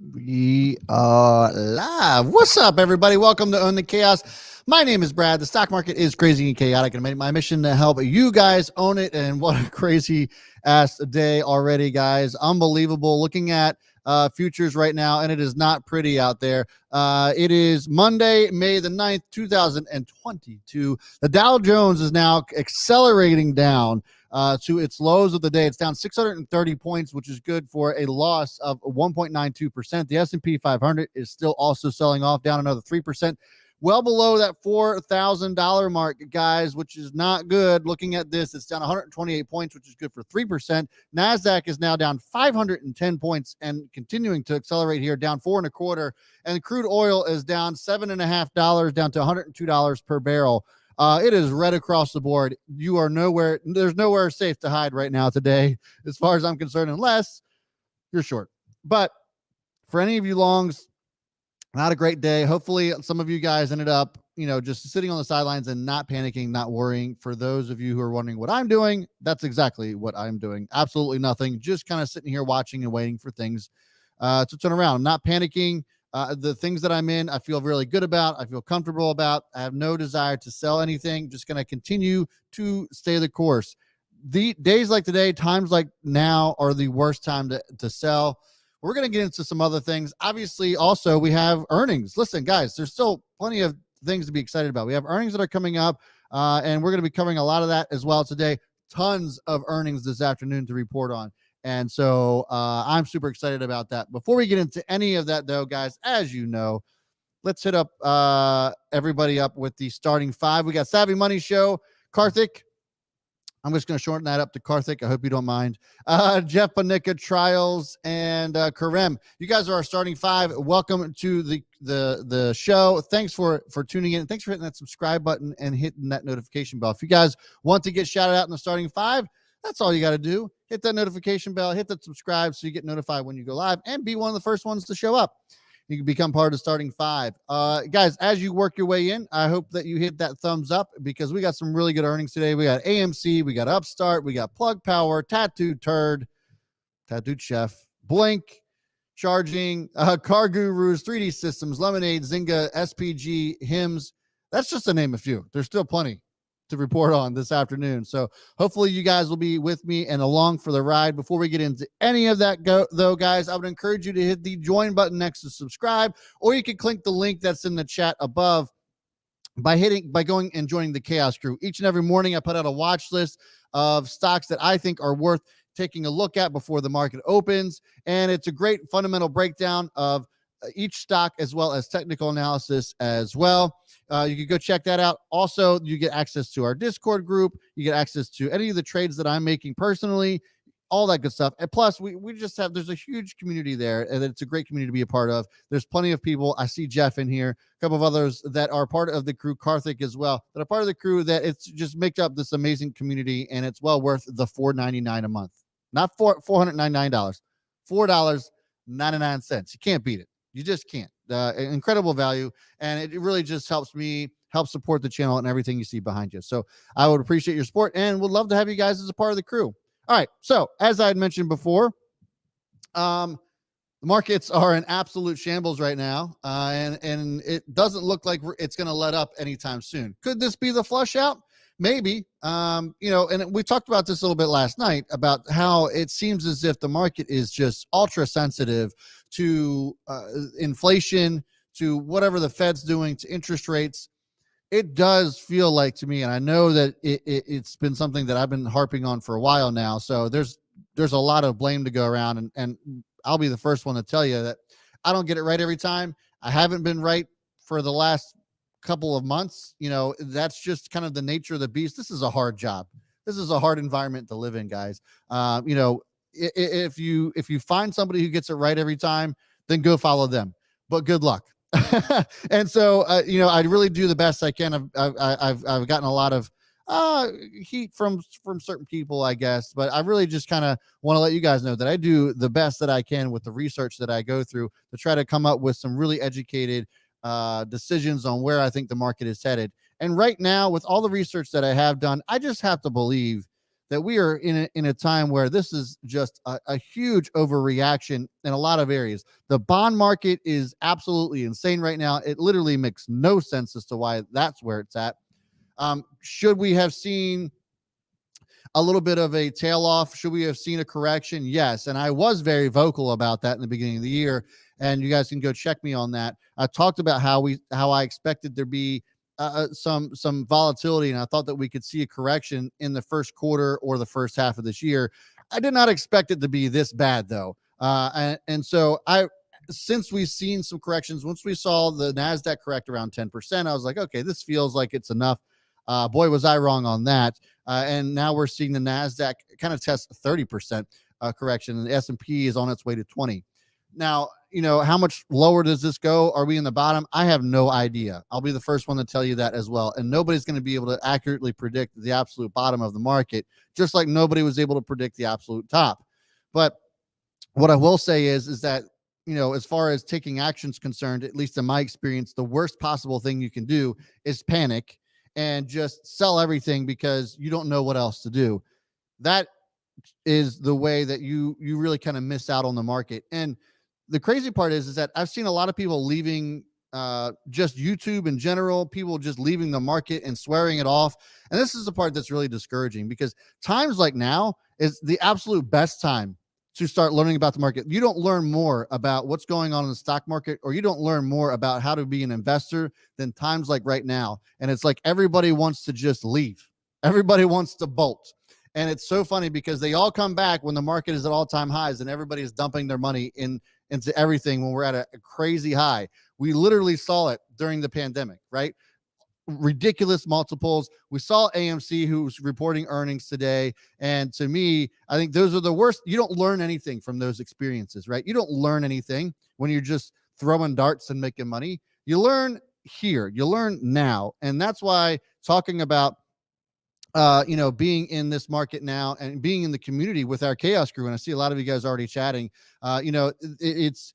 We are live. What's up, everybody? Welcome to Own the Chaos. My name is Brad. The stock market is crazy and chaotic, and my mission to help you guys own it. And what a crazy ass day already, guys. Unbelievable. Looking at futures right now, and it is not pretty out there. It is Monday, May the 9th, 2022. The Dow Jones is now accelerating down to its lows of the day. It's down 630 points, which is good for a loss of 1.92%. The S&P 500 is still also selling off, down another 3%. Well below that $4,000 mark, guys, which is not good. Looking at this, it's down 128 points, which is good for 3%. NASDAQ is now down 510 points and continuing to accelerate here, down 4.25. And crude oil is down $7.50, down to $102 per barrel. It is red across the board. You are nowhere. There's nowhere safe to hide right now today, as far as I'm concerned, unless you're short. But for any of you longs, not a great day. Hopefully some of you guys ended up, just sitting on the sidelines and not panicking, not worrying. For those of you who are wondering what I'm doing, that's exactly what I'm doing. Absolutely nothing. Just kind of sitting here watching and waiting for things to turn around. I'm not panicking. The things that I'm in, I feel really good about. I feel comfortable about. I have no desire to sell anything. Just going to continue to stay the course. The days like today, times like now are the worst time to sell. We're going to get into some other things. Obviously, also, we have earnings. Listen, guys, there's still plenty of things to be excited about. We have earnings that are coming up, and we're going to be covering a lot of that as well today. Tons of earnings this afternoon to report on. And so I'm super excited about that. Before we get into any of that, though, guys, as you know, let's hit up everybody up with the starting five. We got Savvy Money Show, Karthik. I'm just going to shorten that up to Karthik. I hope you don't mind. Jeff Panicka, Trials, and Karem. You guys are our starting five. Welcome to the show. Thanks for tuning in. Thanks for hitting that subscribe button and hitting that notification bell. If you guys want to get shouted out in the starting five, that's all you got to do. Hit that notification bell, hit that subscribe so you get notified when you go live, and be one of the first ones to show up. You can become part of the starting five. Guys, as you work your way in, I hope that you hit that thumbs up because we got some really good earnings today. We got AMC, we got Upstart, we got Plug Power, Tattooed Turd, Tattooed Chef, Blink, Charging, Car Gurus, 3D Systems, Lemonade, Zynga, SPG, Hims. That's just to name a few. There's still plenty to report on this afternoon. So hopefully you guys will be with me and along for the ride. Before we get into any of that, though, guys, I would encourage you to hit the join button next to subscribe, or you can click the link that's in the chat above by going and joining the Chaos Crew. Each and every morning I put out a watch list of stocks that I think are worth taking a look at before the market opens. And it's a great fundamental breakdown of each stock as well as technical analysis as well. You can go check that out. Also, you get access to our Discord group. You get access to any of the trades that I'm making personally, all that good stuff. And plus, we just have, there's a huge community there, and it's a great community to be a part of. There's plenty of people. I see Jeff in here, a couple of others that are part of the crew, Karthik as well, that are part of the crew that it's just make up this amazing community, and it's well worth the $4.99 a month. Not $499, $4.99. You can't beat it. You just can't. Incredible value, and it really just helps me help support the channel and everything you see behind you. So I would appreciate your support and would love to have you guys as a part of the crew. All right. So as I had mentioned before, the markets are in absolute shambles right now, and it doesn't look like it's going to let up anytime soon. Could this be the flush out? Maybe. And we talked about this a little bit last night about how it seems as if the market is just ultra sensitive to inflation, to whatever the Fed's doing, to interest rates. It does feel like to me, and I know that it's been something that I've been harping on for a while now. So there's a lot of blame to go around, and I'll be the first one to tell you that I don't get it right every time. I haven't been right for the last couple of months. That's just kind of the nature of the beast. This is a hard job. This is a hard environment to live in, guys. If you find somebody who gets it right every time, then go follow them, but good luck. And so, I really do the best I can. I've gotten a lot of heat from certain people, I guess, but I really just kind of want to let you guys know that I do the best that I can with the research that I go through to try to come up with some really educated decisions on where I think the market is headed. And right now, with all the research that I have done, I just have to believe that we are in a time where this is just a huge overreaction in a lot of areas. The bond market is absolutely insane right now. It literally makes no sense as to why that's where it's at. Should we have seen a little bit of a tail off? Should we have seen a correction? Yes. And I was very vocal about that in the beginning of the year. And you guys can go check me on that. I talked about how I expected there be some volatility, and I thought that we could see a correction in the first quarter or the first half of this year. I did not expect it to be this bad, though. And so since we've seen some corrections, once we saw the NASDAQ correct around 10%, I was like, okay, this feels like it's enough. Boy, was I wrong on that. And now we're seeing the NASDAQ kind of test 30% correction, and the S&P is on its way to 20. Now, how much lower does this go? Are we in the bottom? I have no idea. I'll be the first one to tell you that as well. And nobody's going to be able to accurately predict the absolute bottom of the market, just like nobody was able to predict the absolute top. But what I will say is that, as far as taking action's concerned, at least in my experience, the worst possible thing you can do is panic and just sell everything because you don't know what else to do. That is the way that you really kind of miss out on the market. And the crazy part is that I've seen a lot of people leaving just YouTube in general, people just leaving the market and swearing it off. And this is the part that's really discouraging, because times like now is the absolute best time to start learning about the market. You don't learn more about what's going on in the stock market, or you don't learn more about how to be an investor than times like right now. And it's like everybody wants to just leave. Everybody wants to bolt. And it's so funny because they all come back when the market is at all-time highs and everybody is dumping their money into everything when we're at a crazy high. We literally saw it during the pandemic, right? Ridiculous multiples. We saw AMC, who's reporting earnings today. And to me, I think those are the worst. You don't learn anything from those experiences, right? You don't learn anything when you're just throwing darts and making money. You learn here, you learn now. And that's why talking about being in this market now and being in the community with our chaos crew, and I see a lot of you guys already chatting, this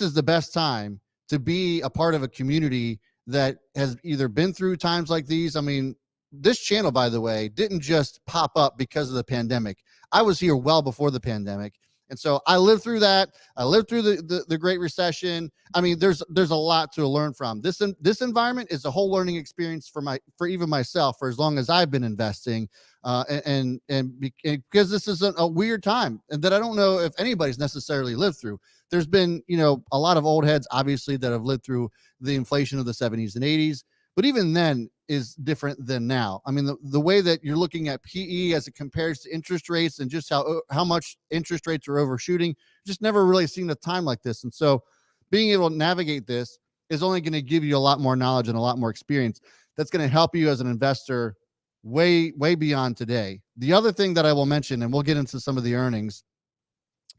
is the best time to be a part of a community that has either been through times like these. I mean, this channel, by the way, didn't just pop up because of the pandemic. I was here well before the pandemic. And so I lived through that. I lived through the Great Recession. I mean, there's a lot to learn from. This environment is a whole learning experience for even myself, for as long as I've been investing, and because this is a weird time and that I don't know if anybody's necessarily lived through. There's been, a lot of old heads, obviously, that have lived through the inflation of the 70s and 80s. But even then is different than now. I mean, the way that you're looking at PE as it compares to interest rates and just how much interest rates are overshooting, just never really seen a time like this. And so being able to navigate this is only going to give you a lot more knowledge and a lot more experience that's going to help you as an investor way, way beyond today. The other thing that I will mention, and we'll get into some of the earnings,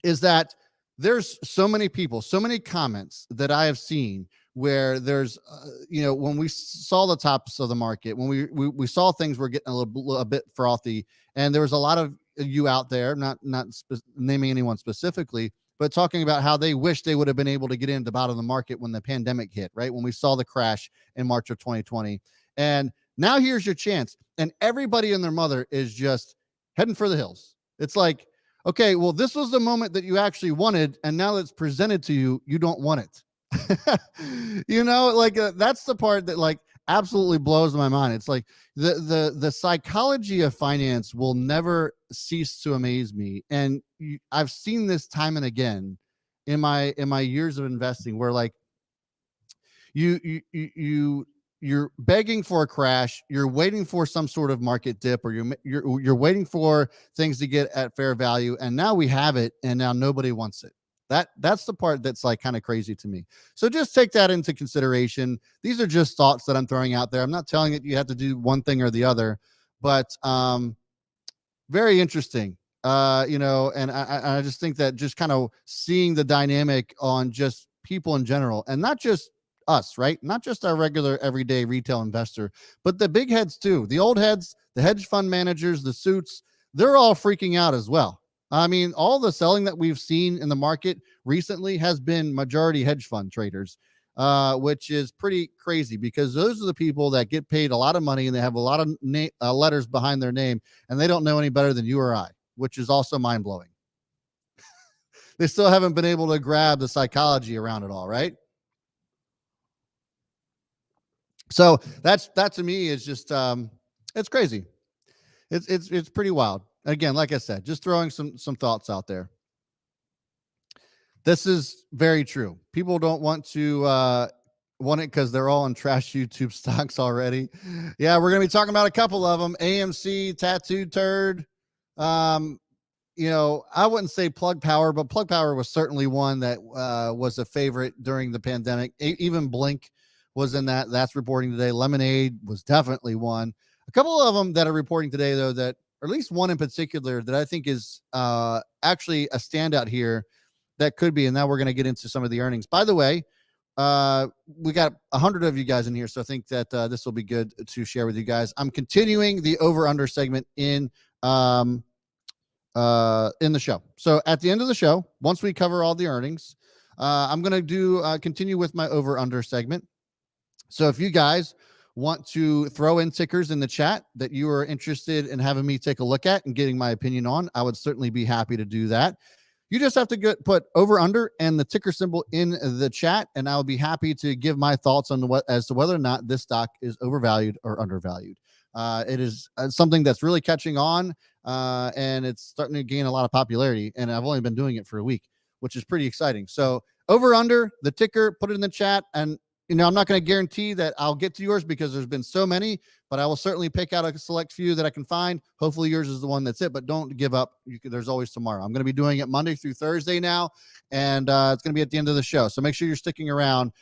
is that there's so many people, so many comments that I have seen where there's, when we saw the tops of the market, when we saw things were getting a bit frothy, and there was a lot of you out there, not naming anyone specifically, but talking about how they wish they would have been able to get into the bottom of the market when the pandemic hit, right? When we saw the crash in March of 2020. And now here's your chance. And everybody and their mother is just heading for the hills. It's like, okay, well, this was the moment that you actually wanted, and now that it's presented to you, you don't want it. That's the part that absolutely blows my mind. It's like the psychology of finance will never cease to amaze me. And I've seen this time and again in my years of investing, where you're begging for a crash, you're waiting for some sort of market dip, or you're waiting for things to get at fair value, and now we have it, and now nobody wants it. That's the part that's kind of crazy to me. So just take that into consideration. These are just thoughts that I'm throwing out there. I'm not telling you have to do one thing or the other, but very interesting. And I just think that just kind of seeing the dynamic on just people in general, and not just us, right? Not just our regular everyday retail investor, but the big heads too. The old heads, the hedge fund managers, the suits, they're all freaking out as well. I mean, all the selling that we've seen in the market recently has been majority hedge fund traders. which is pretty crazy because those are the people that get paid a lot of money and they have a lot of letters behind their name, and they don't know any better than you or I, which is also mind blowing. They still haven't been able to grab the psychology around it all, right? So that to me is just it's crazy. It's pretty wild. Again, like I said, just throwing some thoughts out there. This is very true. People don't want it because they're all on trash YouTube stocks already. Yeah, we're gonna be talking about a couple of them. AMC, Tattooed Turd. Um, I wouldn't say Plug Power, but Plug Power was certainly one that was a favorite during the pandemic. Even Blink was in that. That's reporting today. Lemonade was definitely one. A couple of them that are reporting today, though, that or at least one in particular that I think is actually a standout here that could be. And now we're going to get into some of the earnings. By the way, we got 100 of you guys in here, so I think that this will be good to share with you guys. I'm continuing the over-under segment in the show. So at the end of the show, once we cover all the earnings, I'm going to continue with my over-under segment. So if you guys want to throw in tickers in the chat that you are interested in having me take a look at and getting my opinion on, I would certainly be happy to do that. You just have to put over under and the ticker symbol in the chat, and I'll be happy to give my thoughts on as to whether or not this stock is overvalued or undervalued. It is something that's really catching on, and it's starting to gain a lot of popularity. And I've only been doing it for a week, which is pretty exciting. So over under the ticker, put it in the chat, and I'm not going to guarantee that I'll get to yours because there's been so many, but I will certainly pick out a select few that I can find. Hopefully yours is the one that's it, but don't give up. There's always tomorrow. I'm going to be doing it Monday through Thursday now, and it's going to be at the end of the show. So make sure you're sticking around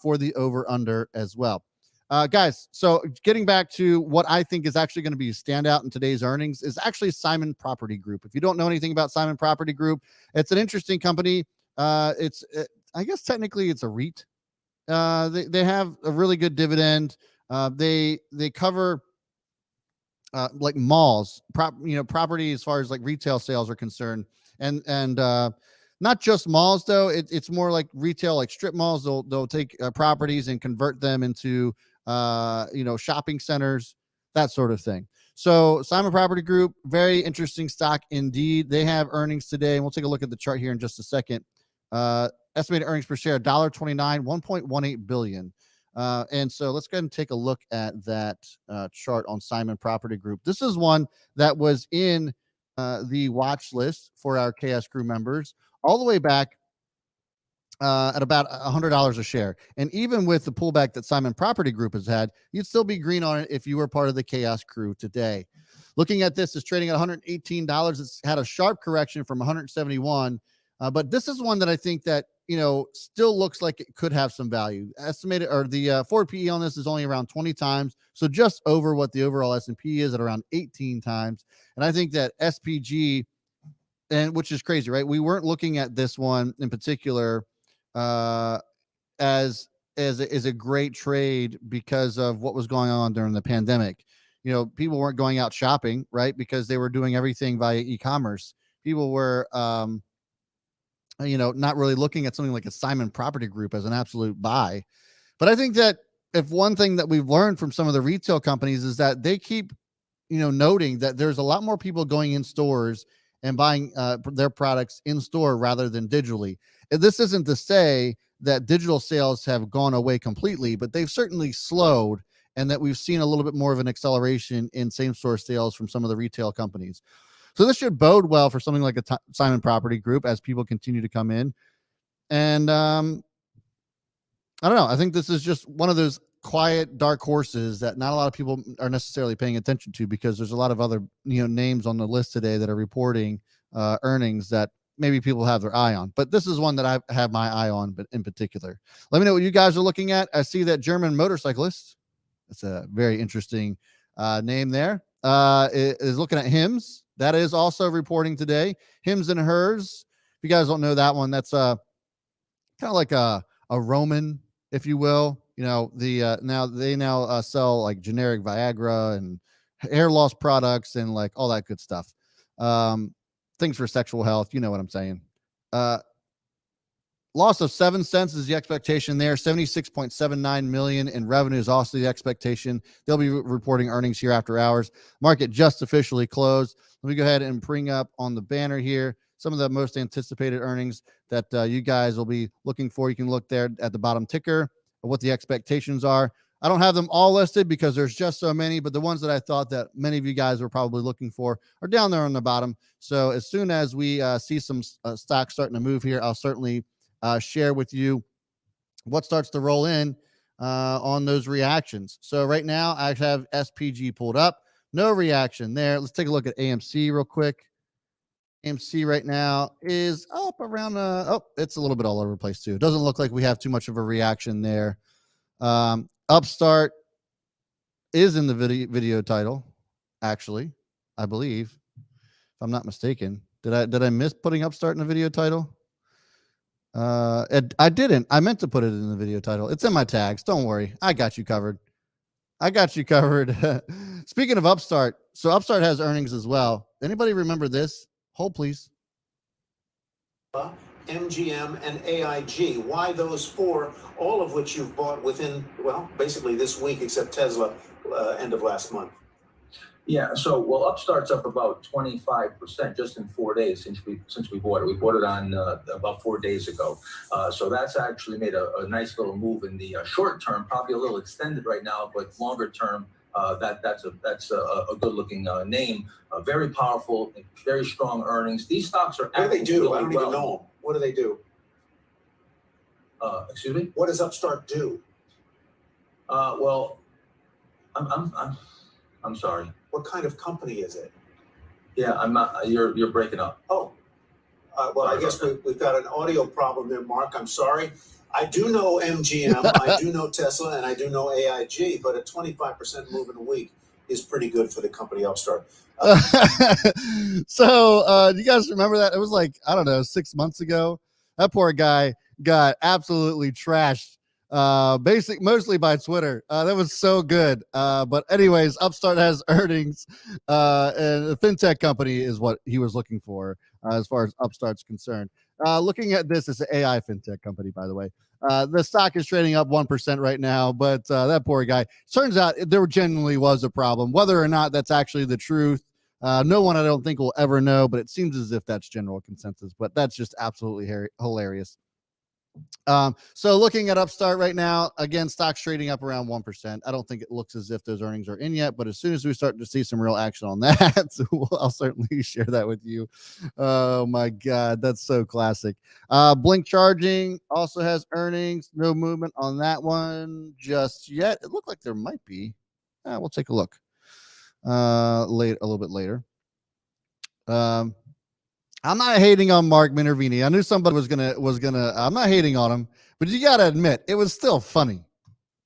for the over under as well. Guys, so getting back to what I think is actually going to be a standout in today's earnings is actually Simon Property Group. If you don't know anything about Simon Property Group, it's an interesting company. I guess technically it's a REIT. They have a really good dividend. They cover like malls, property as far as like retail sales are concerned, and not just malls though. It's more like retail, like strip malls. They'll take properties and convert them into shopping centers, that sort of thing. So Simon Property Group, very interesting stock indeed. They have earnings today, and we'll take a look at the chart here in just a second. Estimated earnings per share, $1.29, $1.18 billion. And so let's go ahead and take a look at that chart on Simon Property Group. This is one that was in the watch list for our KS crew members all the way back at about $100 a share. And even with the pullback that Simon Property Group has had, you'd still be green on it if you were part of the Chaos crew today. Looking at this, is trading at $118. It's had a sharp correction from 171. But this is one that I think that, still looks like it could have some value. Estimated, or the forward PE on this is only around 20 times. So just over what the overall S&P is at around 18 times. And I think that SPG, and which is crazy, right? We weren't looking at this one in particular as a great trade because of what was going on during the pandemic. People weren't going out shopping, right? Because they were doing everything via e-commerce. People were, not really looking at something like a Simon Property Group as an absolute buy. But I think that if one thing that we've learned from some of the retail companies is that they keep, noting that there's a lot more people going in stores and buying their products in store rather than digitally. And this isn't to say that digital sales have gone away completely, but they've certainly slowed, and that we've seen a little bit more of an acceleration in same-store sales from some of the retail companies. So this should bode well for something like a Simon Property Group as people continue to come in. And I don't know. I think this is just one of those quiet, dark horses that not a lot of people are necessarily paying attention to, because there's a lot of other names on the list today that are reporting earnings that maybe people have their eye on. But this is one that I have my eye on, but in particular. Let me know what you guys are looking at. I see that German motorcyclist. That's a very interesting name there. Is looking at Hims. That is also reporting today. Hims and Hers. If you guys don't know that one, that's kind of like a Roman, if you will. Now they sell like generic Viagra and hair loss products and like all that good stuff. Things for sexual health. You know what I'm saying. Loss of 7 cents is the expectation there. 76.79 million in revenue is also the expectation. They'll be reporting earnings here after hours. Market just officially closed. Let me go ahead and bring up on the banner here some of the most anticipated earnings that you guys will be looking for. You can look there at the bottom ticker of what the expectations are. I don't have them all listed because there's just so many, but the ones that I thought that many of you guys were probably looking for are down there on the bottom. So as soon as we see some stocks starting to move here, I'll certainly share with you what starts to roll in on those reactions. So right now I have SPG pulled up. No reaction there. Let's take a look at AMC real quick. AMC right now is up around, it's a little bit all over the place too. It doesn't look like we have too much of a reaction there. Upstart is in the video title, actually, I believe, if I'm not mistaken. Did I miss putting Upstart in the video title? I didn't. I meant to put it in the video title. It's in my tags. Don't worry. I got you covered. Speaking of Upstart, so Upstart has earnings as well. Anybody remember this? Hold, please. MGM and AIG. Why those four? All of which you've bought within, well, basically this week, except Tesla, end of last month. Yeah, so Upstart's up about 25% just in 4 days since we bought it. We bought it on about 4 days ago. So that's actually made a nice little move in the short term, probably a little extended right now, but longer term, that's a good looking name. Very powerful, very strong earnings. These stocks are. What do they do? I don't even know them. What do they do? Excuse me? What does Upstart do? Well, I'm sorry. What kind of company is it? Yeah, I'm not. You're breaking up. Oh, well, I guess we've got an audio problem there, Mark. I'm sorry. I do know MGM, I do know Tesla, and I do know AIG, but a 25% move in a week is pretty good for the company Upstart. So, do you guys remember that? It was like, I don't know, 6 months ago. That poor guy got absolutely trashed. Mostly by Twitter. That was so good. But anyways, Upstart has earnings, and a fintech company is what he was looking for, as far as Upstart's concerned. Looking at this, it's an AI fintech company, by the way. The stock is trading up 1% right now, but that poor guy. Turns out there genuinely was a problem. Whether or not that's actually the truth, no one I don't think will ever know, but it seems as if that's general consensus. But that's just absolutely hilarious. So looking at Upstart right now, again, stock's trading up around 1%. I don't think it looks as if those earnings are in yet, but as soon as we start to see some real action on that, I'll certainly share that with you. Oh my God, that's so classic. Blink Charging also has earnings. No movement on that one just yet. It looked like there might be. We'll take a look a little bit later. I'm not hating on Mark Minervini. I knew somebody was gonna. I'm not hating on him, but you gotta admit it was still funny.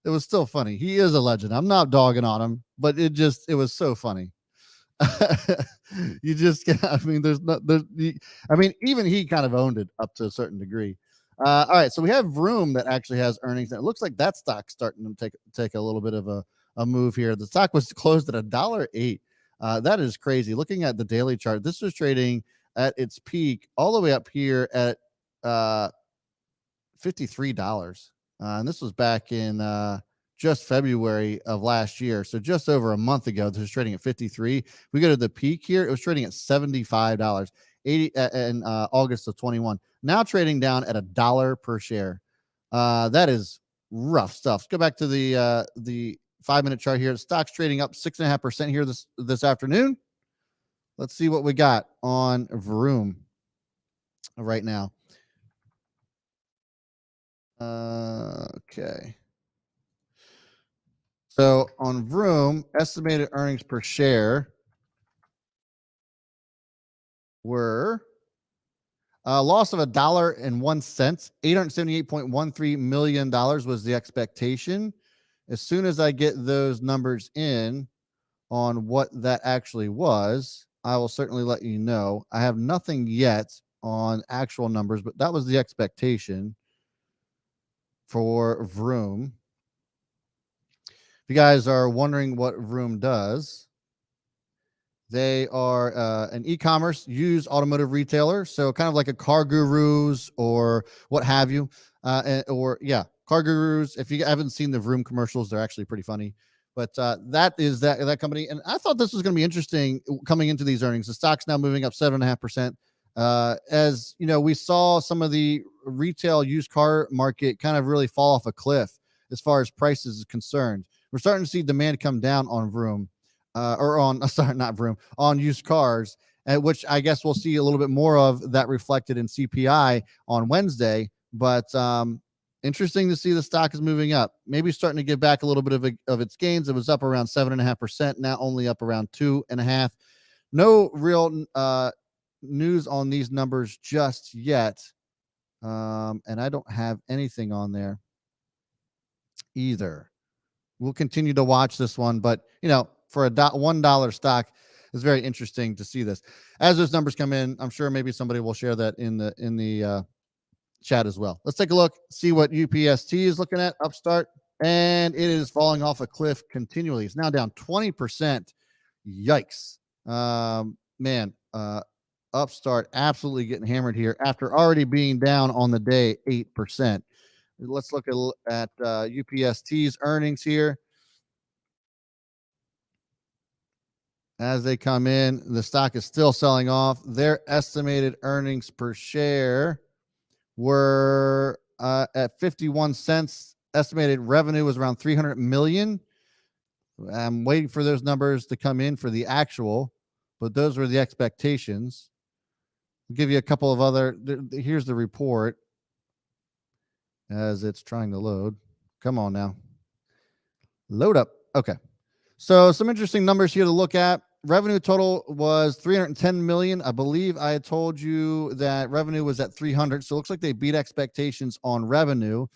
It was still funny. He is a legend. I'm not dogging on him, but it was so funny. You just, I mean, even he kind of owned it up to a certain degree. All right, so we have Vroom that actually has earnings, and it looks like that stock's starting to take a little bit of a move here. The stock was closed at $1.08. That is crazy. Looking at the daily chart, this was trading at its peak all the way up here at $53. And this was back in just February of last year. So just over a month ago, this was trading at 53. We go to the peak here, it was trading at $75, 80 in August of 21. Now trading down at $1 per share. That is rough stuff. Let's go back to the 5-minute chart here. The stock's trading up 6.5% here this afternoon. Let's see what we got on Vroom right now. Okay. So on Vroom, estimated earnings per share were a loss of $1.01. $878.13 million was the expectation. As soon as I get those numbers in on what that actually was, I will certainly let you know. I have nothing yet on actual numbers, but that was the expectation for Vroom. If you guys are wondering what Vroom does, They are an e-commerce used automotive retailer, so kind of like a Car Gurus or what have you, Car Gurus. If you haven't seen the Vroom commercials, they're actually pretty funny. But that is that company, and I thought this was going to be interesting coming into these earnings. The stock's now moving up 7.5%. As you know, we saw some of the retail used car market kind of really fall off a cliff as far as prices is concerned. We're starting to see demand come down on Vroom, not Vroom, on used cars, which I guess we'll see a little bit more of that reflected in CPI on Wednesday. But interesting to see the stock is moving up, maybe starting to give back a little bit of its gains. It was up around 7.5%, now only up around 2.5%. No real news on these numbers just yet. And I don't have anything on there either. We'll continue to watch this one, but for a $1 stock, it's very interesting to see this. As those numbers come in, I'm sure maybe somebody will share that in the chat as well. Let's take a look, see what UPST is looking at, Upstart, and it is falling off a cliff continually. It's now down 20%. Yikes. Upstart absolutely getting hammered here after already being down on the day 8%. Let's look at UPST's earnings here. As they come in, the stock is still selling off. Their estimated earnings per share were at 51 cents. Estimated revenue was around 300 million. I'm waiting for those numbers to come in for the actual, but those were the expectations. I'll give you a couple of other. Here's the report as it's trying to load. Come on now. Load up. Okay. So some interesting numbers here to look at. Revenue total was 310 million. I believe I had told you that revenue was at 300. So it looks like they beat expectations on revenue.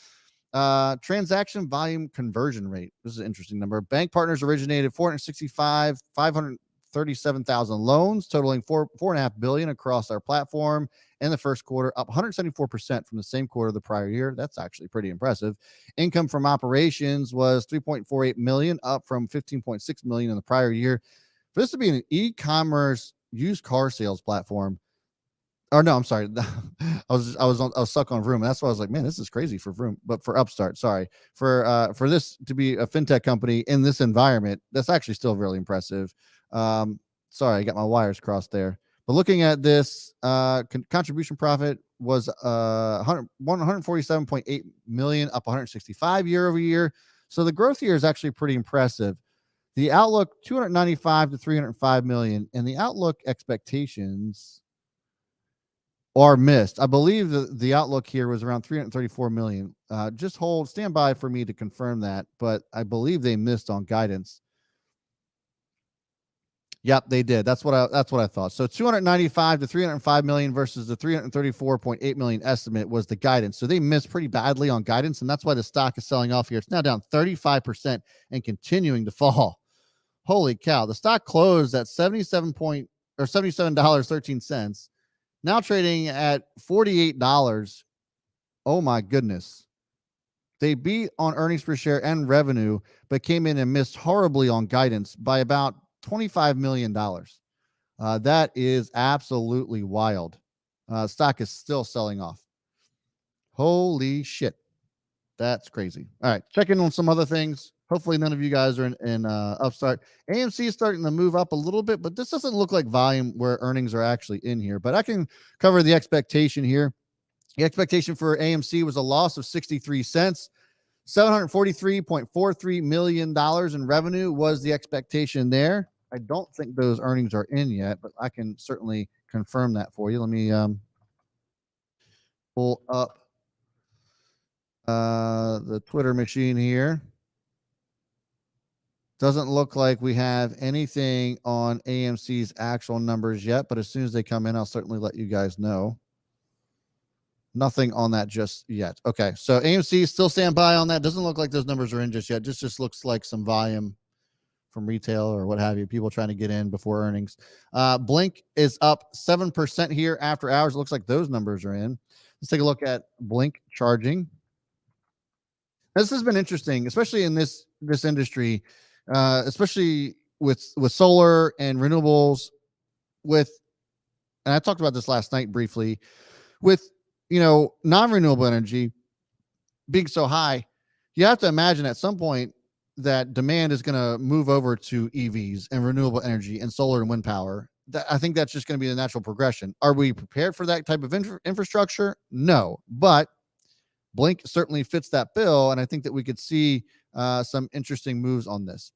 Transaction volume conversion rate. This is an interesting number. Bank partners originated 537,000 loans, totaling $4.5 billion across our platform in the first quarter, up 174% from the same quarter of the prior year. That's actually pretty impressive. Income from operations was 3.48 million, up from 15.6 million in the prior year. For this to be an e-commerce used car sales platform, or no, I'm sorry, I was stuck on Vroom. That's why I was like, man, this is crazy for Vroom, but for Upstart, sorry, for this to be a fintech company in this environment, that's actually still really impressive. Sorry, I got my wires crossed there. But looking at this, contribution profit was 147.8 million, up 165 year over year. So the growth here is actually pretty impressive. The outlook 295 to 305 million, and the outlook expectations are missed. I believe the outlook here was around 334 million. Stand by for me to confirm that, but I believe they missed on guidance. Yep, they did. That's what I thought. So 295 to 305 million versus the 334.8 million estimate was the guidance. So they missed pretty badly on guidance, and that's why the stock is selling off here. It's now down 35% and continuing to fall. Holy cow. The stock closed at $77.13. Now trading at $48. Oh my goodness. They beat on earnings per share and revenue, but came in and missed horribly on guidance by about $25 million. That is absolutely wild. Stock is still selling off. Holy shit. That's crazy. All right. Check in on some other things. Hopefully none of you guys are in Upstart. AMC is starting to move up a little bit, but this doesn't look like volume where earnings are actually in here. But I can cover the expectation here. The expectation for AMC was a loss of 63 cents. $743.43 million in revenue was the expectation there. I don't think those earnings are in yet, but I can certainly confirm that for you. Let me pull up the Twitter machine here. Doesn't look like we have anything on AMC's actual numbers yet, but as soon as they come in, I'll certainly let you guys know. Nothing on that just yet. Okay, so AMC still stand by on that. Doesn't look like those numbers are in just yet. Just looks like some volume from retail or what have you, people trying to get in before earnings. Blink is up 7% here after hours. It looks like those numbers are in. Let's take a look at Blink charging. This has been interesting, especially in this industry, especially with solar and renewables, and I talked about this last night briefly, with non-renewable energy being so high, you have to imagine at some point that demand is going to move over to EVs and renewable energy and solar and wind power. I think that's just going to be the natural progression. Are we prepared for that type of infrastructure? No, but Blink certainly fits that bill, and I think that we could see some interesting moves on this.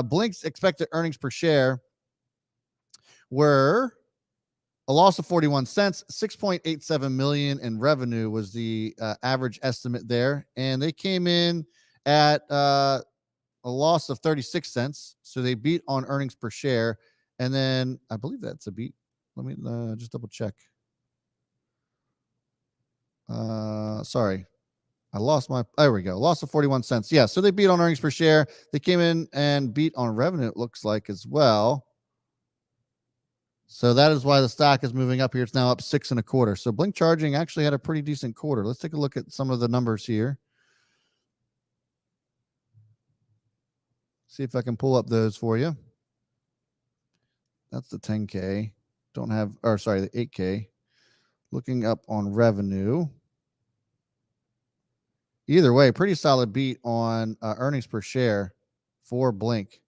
Blink's expected earnings per share were a loss of 41 cents, 6.87 million in revenue was the average estimate there. And they came in at a loss of 36 cents. So they beat on earnings per share. And then I believe that's a beat. Let me just double check. Sorry. I lost there we go. Loss of 41 cents. Yeah. So they beat on earnings per share. They came in and beat on revenue, it looks like, as well. So that is why the stock is moving up here. It's now up 6.25. So Blink Charging actually had a pretty decent quarter. Let's take a look at some of the numbers here. See if I can pull up those for you. That's the 10K. The 8K. Looking up on revenue. Either way, pretty solid beat on earnings per share for Blink.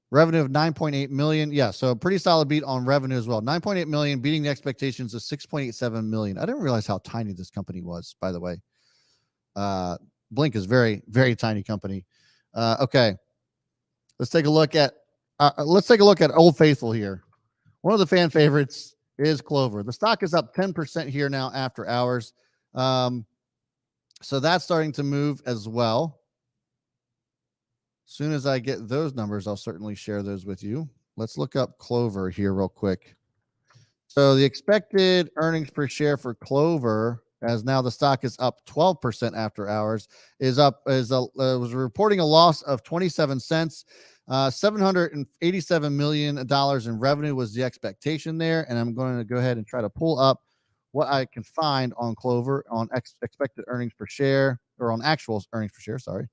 Revenue of 9.8 million. Yeah, so a pretty solid beat on revenue as well. 9.8 million, beating the expectations of 6.87 million. I didn't realize how tiny this company was, by the way. Blink is very, very tiny company. Okay. Let's take a look at Old Faithful here. One of the fan favorites is Clover. The stock is up 10% here now after hours. So that's starting to move as well. Soon as I get those numbers, I'll certainly share those with you. Let's look up Clover here real quick. So the expected earnings per share for Clover, as now the stock is up 12% after hours, was reporting a loss of 27 cents. $787 million in revenue was the expectation there. And I'm going to go ahead and try to pull up what I can find on Clover on expected earnings per share, or on actual earnings per share. Sorry.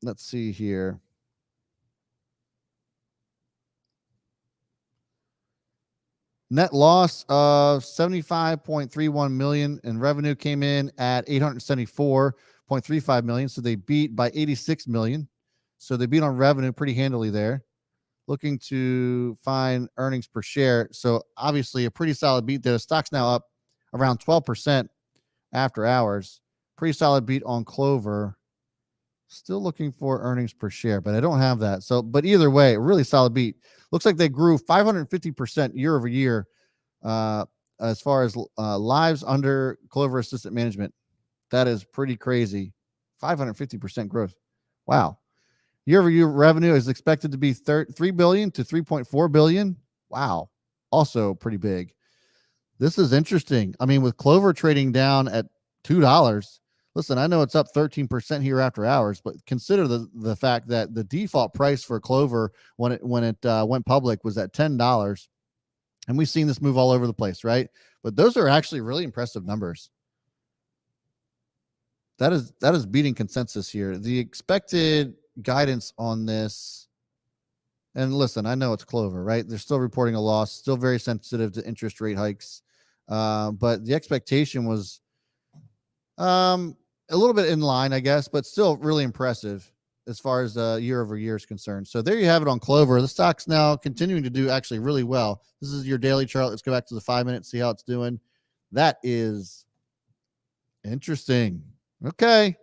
Let's see here. Net loss of 75.31 million, and revenue came in at 874.35 million. So they beat by 86 million. So they beat on revenue pretty handily there. Looking to find earnings per share. So obviously a pretty solid beat there. The stock's now up around 12% after hours. Pretty solid beat on Clover. Still looking for earnings per share, but I don't have that. So, but either way, a really solid beat. Looks like they grew 550% year over year as far as lives under Clover Assistant Management. That is pretty crazy. 550% growth. Wow. Year over year revenue is expected to be 3 billion to 3.4 billion. Wow. Also pretty big. This is interesting. I mean, with Clover trading down at $2, listen, I know it's up 13% here after hours, but consider the fact that the default price for Clover when it went public was at $10, and we've seen this move all over the place, right? But those are actually really impressive numbers. That is beating consensus here. The expected guidance on this, and listen, I know it's Clover, right? They're still reporting a loss, still very sensitive to interest rate hikes, but the expectation was a little bit in line, I guess, but still really impressive as far as year over year is concerned. So there you have it on Clover. The stock's now continuing to do actually really well. This is your daily chart. Let's go back to the 5 minutes, see how it's doing. That is interesting. Okay.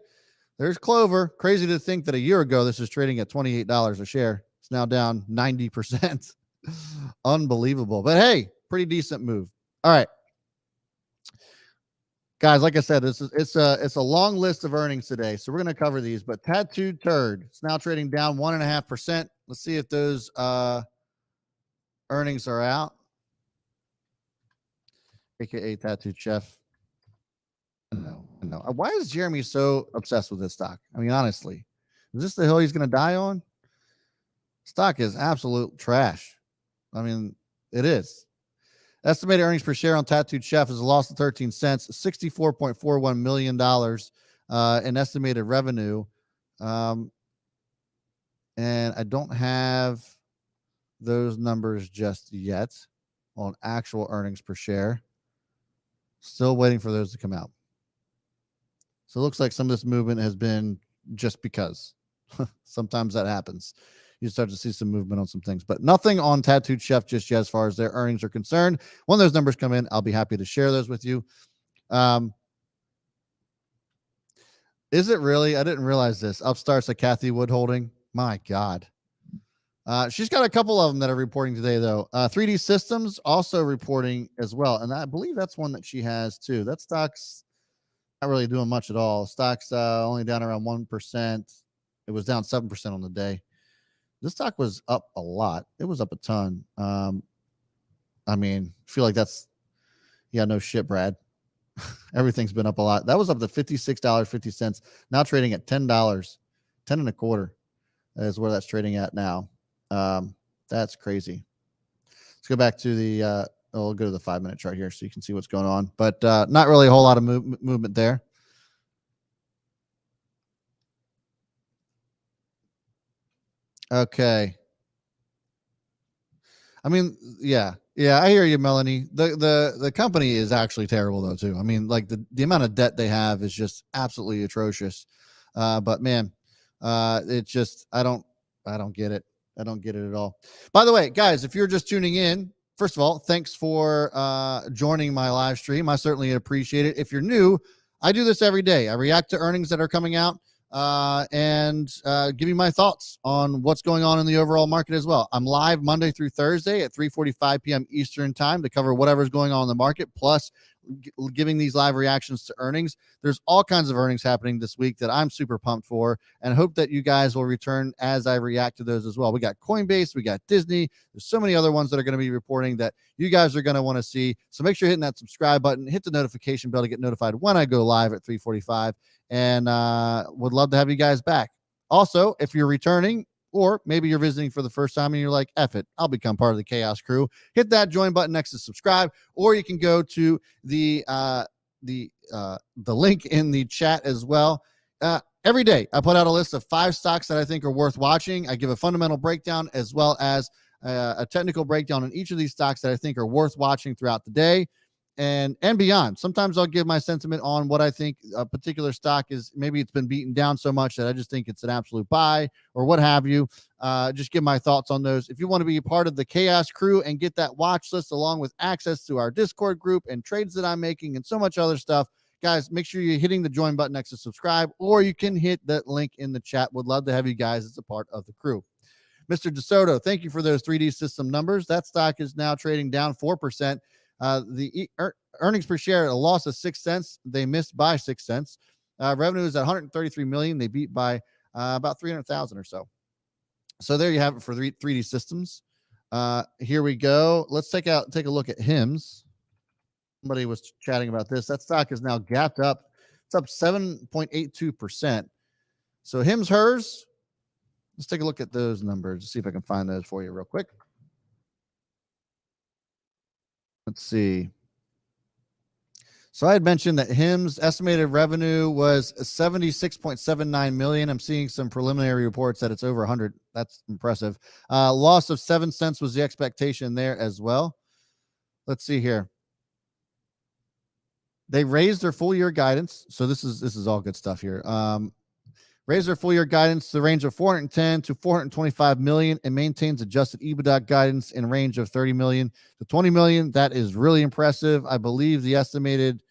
There's Clover. Crazy to think that a year ago this was trading at $28 a share. It's now down 90%. Unbelievable. But hey, pretty decent move. All right. Guys, like I said, it's a long list of earnings today, so we're going to cover these. But Tattooed Turd, it's now trading down 1.5%. Let's see if those earnings are out. AKA Tattooed Chef. No. Why is Jeremy so obsessed with this stock? I mean, honestly, is this the hill he's going to die on? Stock is absolute trash. I mean, it is. Estimated earnings per share on Tattooed Chef is a loss of 13 cents, $64.41 million in estimated revenue. And I don't have those numbers just yet on actual earnings per share. Still waiting for those to come out. So it looks like some of this movement has been just because. Sometimes that happens. You start to see some movement on some things, but nothing on Tattooed Chef just yet as far as their earnings are concerned. When those numbers come in, I'll be happy to share those with you. Is it really? I didn't realize this. Upstart's a Kathy Wood holding. My God. She's got a couple of them that are reporting today, though. 3D Systems also reporting as well. And I believe that's one that she has, too. That stock's not really doing much at all. Stock's only down around 1%. It was down 7% on the day. This stock was up a lot. It was up a ton. I mean, I feel like that's, yeah, no shit, Brad. Everything's been up a lot. That was up to $56.50. Now trading at $10, $10.25 is where that's trading at now. That's crazy. Let's go back to the, we'll go to the 5-minute chart here so you can see what's going on, but not really a whole lot of movement there. Okay. I mean, yeah, I hear you, Melanie. The company is actually terrible though too. I mean, like the amount of debt they have is just absolutely atrocious. But man, it just I don't get it. I don't get it at all. By the way, guys, if you're just tuning in, first of all, thanks for joining my live stream. I certainly appreciate it. If you're new, I do this every day. I react to earnings that are coming out and give you my thoughts on what's going on in the overall market as well. I'm live Monday through Thursday at 3:45 p.m. Eastern time to cover whatever's going on in the market, plus giving these live reactions to earnings. There's all kinds of earnings happening this week that I'm super pumped for and hope that you guys will return as I react to those as well. We got Coinbase, we got Disney. There's so many other ones that are going to be reporting that you guys are going to want to see. So make sure you're hitting that subscribe button, hit the notification bell to get notified when I go live at 3:45, and would love to have you guys back. Also, if you're returning, or maybe you're visiting for the first time and you're like, F it, I'll become part of the Chaos crew, hit that join button next to subscribe, or you can go to the link in the chat as well. Every day I put out a list of 5 stocks that I think are worth watching. I give a fundamental breakdown as well as a technical breakdown on each of these stocks that I think are worth watching throughout the day and beyond. Sometimes I'll give my sentiment on what I think a particular stock is. Maybe it's been beaten down so much that I just think it's an absolute buy or what have you. Just give my thoughts on those. If you want to be a part of the Chaos crew and get that watch list along with access to our Discord group and trades that I'm making and so much other stuff, guys, make sure you're hitting the join button next to subscribe, or you can hit that link in the chat. Would love to have you guys as a part of the crew. Mr. DeSoto, thank you for those 3D System numbers. That stock is now trading down 4%. The earnings per share, a loss of 6 cents. They missed by 6 cents. Revenue is at 133 million. They beat by about 300,000 or so. So there you have it for 3D Systems. Here we go. Let's take a look at HIMS. Somebody was chatting about this. That stock is now gapped up. It's up 7.82%. So HIMS, hers. Let's take a look at those numbers. See if I can find those for you real quick. Let's see. So I had mentioned that HIM's estimated revenue was 76.79 million. I'm seeing some preliminary reports that it's over 100. That's impressive. Loss of 7 cents was the expectation there as well. Let's see here. They raised their full year guidance. So this is all good stuff here. Raised their full year guidance to the range of 410 to 425 million and maintains adjusted EBITDA guidance in range of 30 million to 20 million. That is really impressive. I believe the estimated,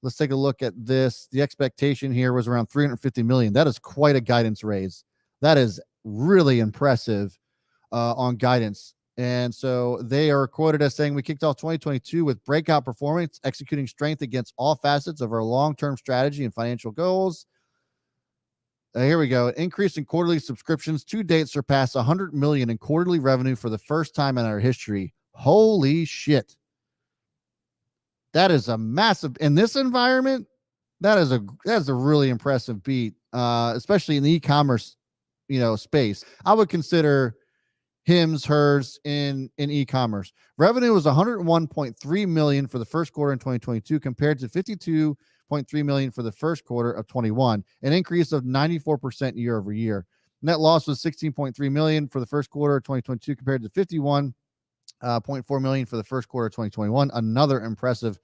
let's take a look at this. The expectation here was around 350 million. That is quite a guidance raise. That is really impressive on guidance. And so they are quoted as saying, we kicked off 2022 with breakout performance, executing strength against all facets of our long-term strategy and financial goals. Here we go. An increase in quarterly subscriptions to date surpassed 100 million in quarterly revenue for the first time in our history. Holy shit. That is a massive, in this environment, that is a really impressive beat, especially in the e-commerce, space. I would consider HIMS, hers in e-commerce. Revenue was 101.3 million for the first quarter in 2022 compared to 52 million for the first quarter of 21, an increase of 94% year over year. Net loss was 16.3 million for the first quarter of 2022 compared to 51.4 million for the first quarter of 2021. Another impressive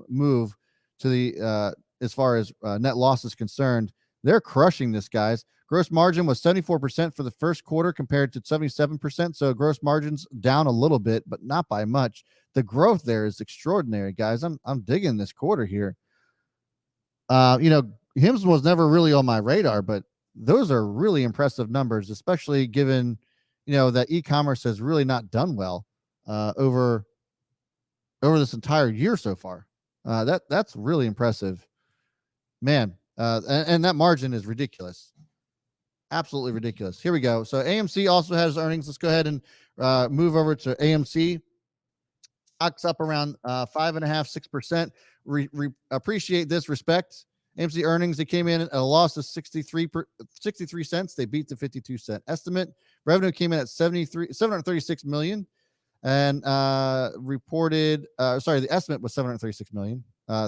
move to the as far as net loss is concerned. They're crushing this, guys. Gross margin was 74% for the first quarter compared to 77%. So gross margins down a little bit, but not by much. The growth there is extraordinary, guys. I'm digging this quarter here. Hims was never really on my radar, but those are really impressive numbers, especially given, that e-commerce has really not done well over this entire year so far. That's really impressive, man. And that margin is ridiculous. Absolutely ridiculous. Here we go. So AMC also has earnings. Let's go ahead and move over to AMC. Stocks up around 5.5%, 6%. Appreciate this. Respect. AMC earnings, they came in at a loss of 63 cents. They beat the 52-cent estimate. Revenue came in at 736 million, and reported. The estimate was 736 million.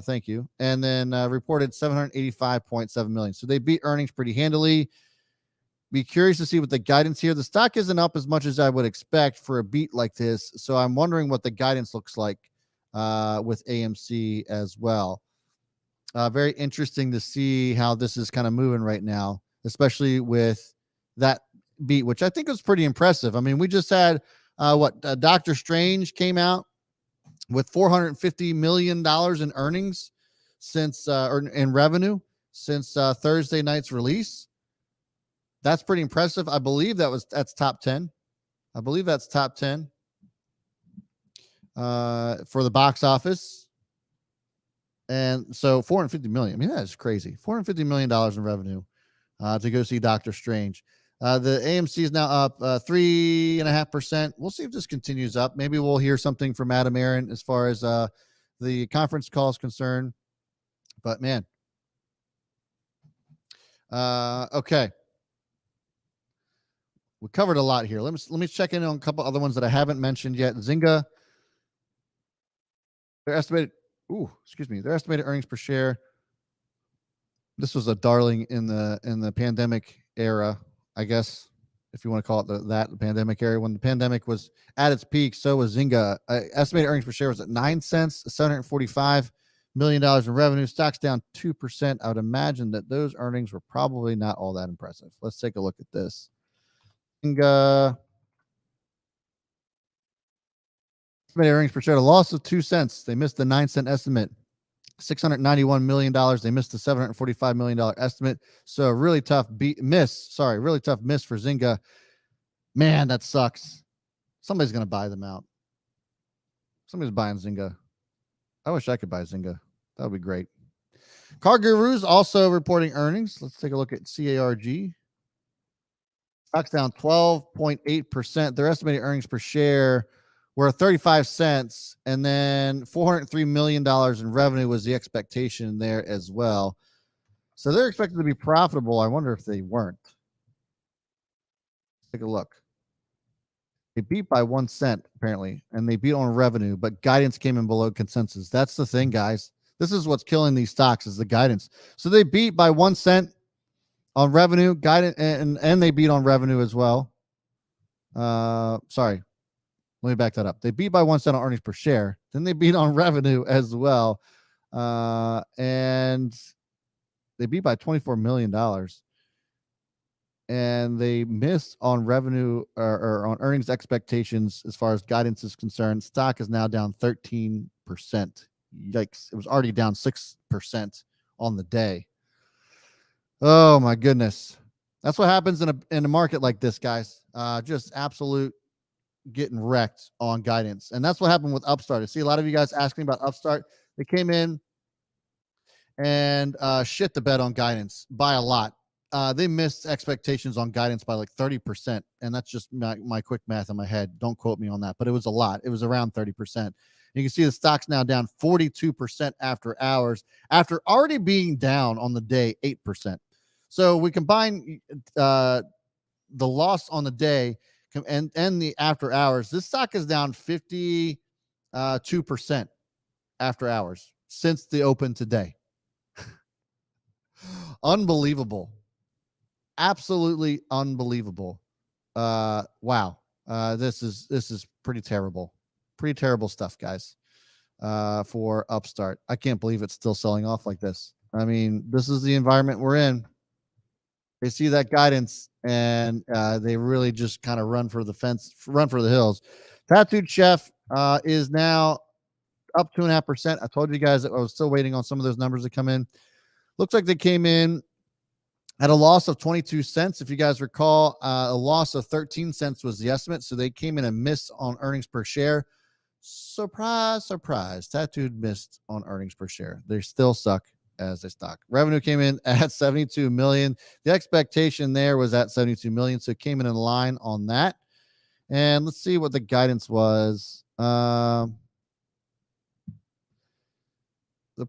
Thank you. And then reported 785.7 million. So they beat earnings pretty handily. Be curious to see what the guidance here. The stock isn't up as much as I would expect for a beat like this. So I'm wondering what the guidance looks like with AMC as well. Very interesting to see how this is kind of moving right now, especially with that beat, which I think was pretty impressive. I mean, we just had Doctor Strange came out with $450 million in earnings since or in revenue since Thursday night's release. That's pretty impressive. I believe that's top 10. I believe that's top 10 for the box office. And so 450 million. I mean, that's crazy. $450 million in revenue to go see Doctor Strange. The AMC is now up 3.5%. We'll see if this continues up. Maybe we'll hear something from Adam Aaron as far as the conference call is concerned. But man, okay. We covered a lot here. Let me check in on a couple other ones that I haven't mentioned yet. Zynga, their estimated earnings per share. This was a darling in the pandemic era, I guess, if you want to call it the pandemic era. When the pandemic was at its peak, so was Zynga. Estimated earnings per share was at 9 cents, $745 million in revenue. Stock's down 2%. I would imagine that those earnings were probably not all that impressive. Let's take a look at this. Estimated earnings per share, a loss of 2 cents. They missed the 9 cent estimate. $691 million. They missed the $745 million estimate. So really tough miss for Zynga. Man, that sucks. Somebody's going to buy them out. Somebody's buying Zynga. I wish I could buy Zynga. That would be great. Car Gurus also reporting earnings. Let's take a look at CARG. Stock's down 12.8%. Their estimated earnings per share were 35 cents, and then $403 million in revenue was the expectation there as well. So they're expected to be profitable. I wonder if they weren't. Take a look. They beat by 1 cent, apparently, and they beat on revenue, but guidance came in below consensus. That's the thing, guys. This is what's killing these stocks is the guidance. So they beat by 1 cent on revenue, guidance, and they beat on revenue as well. Sorry. Let me back that up. They beat by 1 cent on earnings per share. Then they beat on revenue as well. And they beat by $24 million. And they missed on revenue or on earnings expectations as far as guidance is concerned. Stock is now down 13%. Yikes. It was already down 6% on the day. Oh, my goodness. That's what happens in a market like this, guys. Just absolute getting wrecked on guidance. And that's what happened with Upstart. I see a lot of you guys asking about Upstart. They came in and shit the bed on guidance by a lot. They missed expectations on guidance by like 30%. And that's just my quick math in my head. Don't quote me on that, but it was a lot. It was around 30%. You can see the stock's now down 42% after hours, after already being down on the day 8%. So we combine the loss on the day and the after hours. This stock is down 52% after hours. since the open today. Unbelievable. Absolutely unbelievable. Wow. This is pretty terrible. Pretty terrible stuff, guys. For Upstart. I can't believe it's still selling off like this. I mean, this is the environment we're in. They see that guidance and they really just kind of run for the fence, run for the hills. Tattooed Chef is now up 2.5%. I told you guys that I was still waiting on some of those numbers to come in. Looks like they came in at a loss of 22 cents. If you guys recall, a loss of 13 cents was the estimate. So they came in a miss on earnings per share. Surprise, surprise. Tattooed missed on earnings per share. They still suck as a stock. Revenue came in at 72 million. The expectation there was at 72 million. So it came in line on that. And let's see what the guidance was. The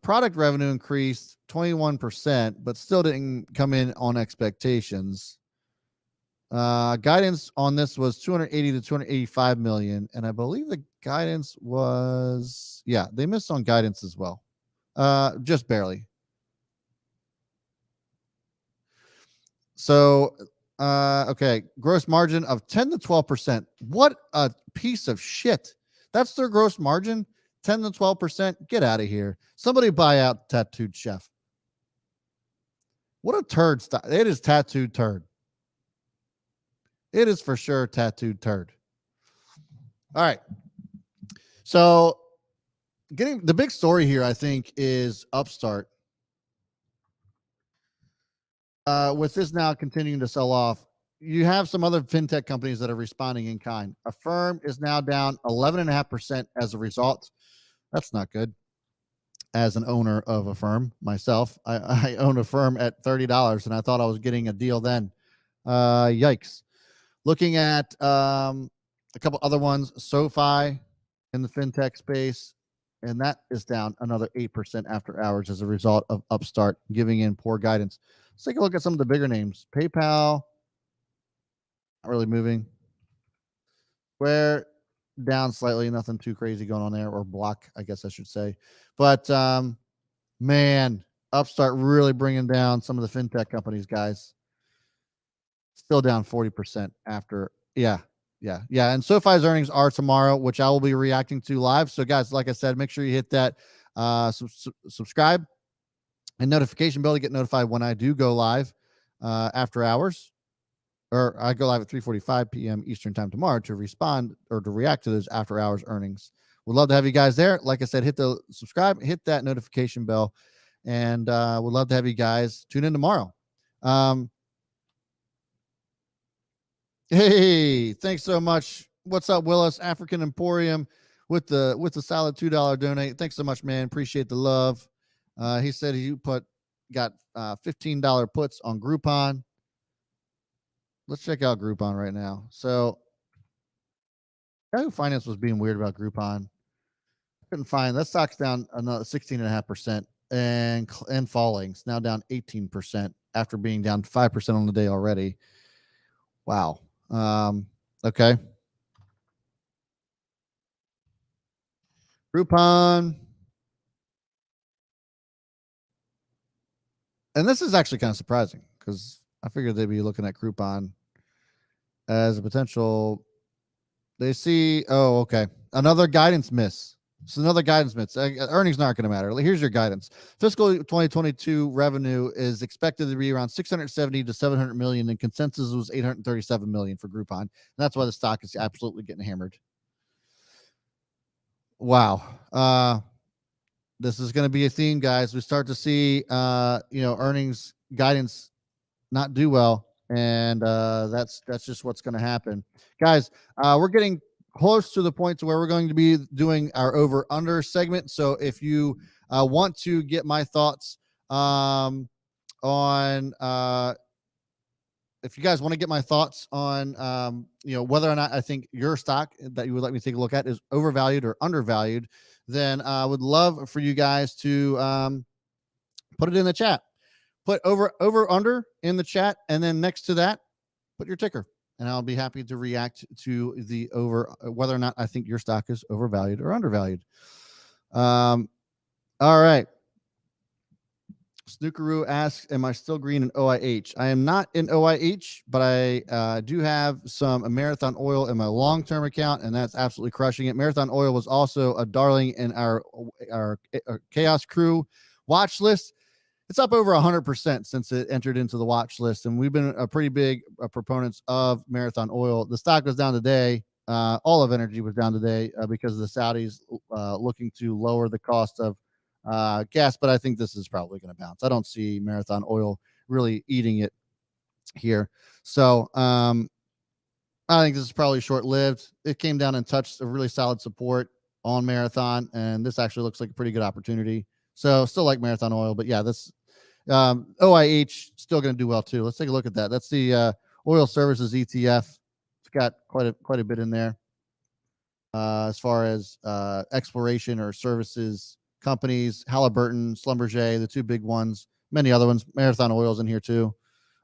product revenue increased 21%, but still didn't come in on expectations. Guidance on this was 280 to 285 million. And I believe the guidance was, yeah, they missed on guidance as well. Just barely. So, okay. Gross margin of 10 to 12%. What a piece of shit. That's their gross margin. 10 to 12%. Get out of here. Somebody buy out Tattooed Chef. What a turd. It is Tattooed Turd. It is for sure Tattooed Turd. All right. So getting the big story here, I think, is Upstart. With this now continuing to sell off, you have some other fintech companies that are responding in kind. Affirm is now down 11.5% as a result. That's not good. As an owner of Affirm myself, I own Affirm at $30, and I thought I was getting a deal then. Yikes. Looking at a couple other ones, SoFi in the fintech space, and that is down another 8% after hours as a result of Upstart giving in poor guidance. Let's take a look at some of the bigger names. PayPal, not really moving. Square, down slightly, nothing too crazy going on there, or Block, I guess I should say. But man, Upstart really bringing down some of the fintech companies, guys. Still down 40% after. Yeah. And SoFi's earnings are tomorrow, which I will be reacting to live. So, guys, like I said, make sure you hit that subscribe and notification bell to get notified when I do go live after hours. Or I go live at 3:45 p.m. Eastern time tomorrow to respond or to react to those after hours earnings. We'd love to have you guys there. Like I said, hit the subscribe, hit that notification bell, and we'd love to have you guys tune in tomorrow. Hey, thanks so much. What's up, Willis? African Emporium with the solid $2 donate. Thanks so much, man. Appreciate the love. He said you got $15 puts on Groupon. Let's check out Groupon right now. So Yahoo Finance was being weird about Groupon. Couldn't find that stock's down another 16.5% and falling. It's now down 18% after being down 5% on the day already. Wow. Okay. Groupon. And this is actually kind of surprising because I figured they'd be looking at Groupon as a potential. They see, oh, okay. Another guidance miss. It's another guidance miss. Earnings not going to matter. Here's your guidance. Fiscal 2022 revenue is expected to be around 670 to 700 million, and consensus was 837 million for Groupon. And that's why the stock is absolutely getting hammered. Wow. This is going to be a theme, guys. We start to see, earnings guidance not do well, and that's just what's going to happen, guys. We're getting close to the point to where we're going to be doing our over under segment. So if you want to get my thoughts on if you guys want to get my thoughts on whether or not I think your stock that you would like me to take a look at is overvalued or undervalued, then I would love for you guys to put it in the chat. Put over under in the chat, and then next to that, put your ticker, and I'll be happy to react to the whether or not I think your stock is overvalued or undervalued. All right. Snookeroo asks, am I still green in OIH? I am not in OIH, but I do have some Marathon Oil in my long-term account, and that's absolutely crushing it. Marathon Oil was also a darling in our Chaos Crew watch list. It's up over 100% since it entered into the watch list, and we've been a pretty big proponents of Marathon Oil. The stock was down today. All of energy was down today because of the Saudis looking to lower the cost of gas, but I think this is probably going to bounce. I don't see Marathon Oil really eating it here. So I think this is probably short-lived. It came down and touched a really solid support on Marathon, and this actually looks like a pretty good opportunity. So still like Marathon Oil, but yeah, this OIH still going to do well too. Let's take a look at that. That's the oil services ETF. It's got quite a bit in there as far as exploration or services companies. Halliburton, Schlumberger, the two big ones. Many other ones. Marathon Oil's in here too.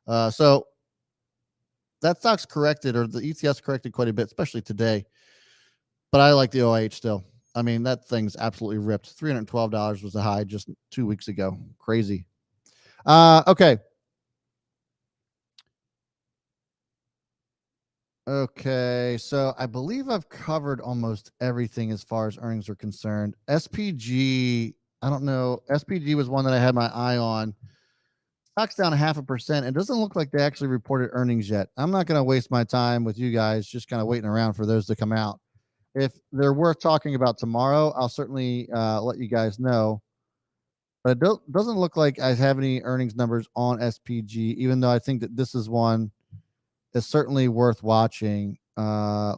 So that stock's corrected, or the ETF's corrected quite a bit, especially today. But I like the OIH still. I mean, that thing's absolutely ripped. $312 was the high just 2 weeks ago. Crazy. Okay. Okay, so I believe I've covered almost everything as far as earnings are concerned. SPG, I don't know. SPG was one that I had my eye on. Stock's down 0.5%. It doesn't look like they actually reported earnings yet. I'm not going to waste my time with you guys just kind of waiting around for those to come out. If they're worth talking about tomorrow, I'll certainly let you guys know. But it doesn't look like I have any earnings numbers on SPG, even though I think that this is one that's certainly worth watching. Oh,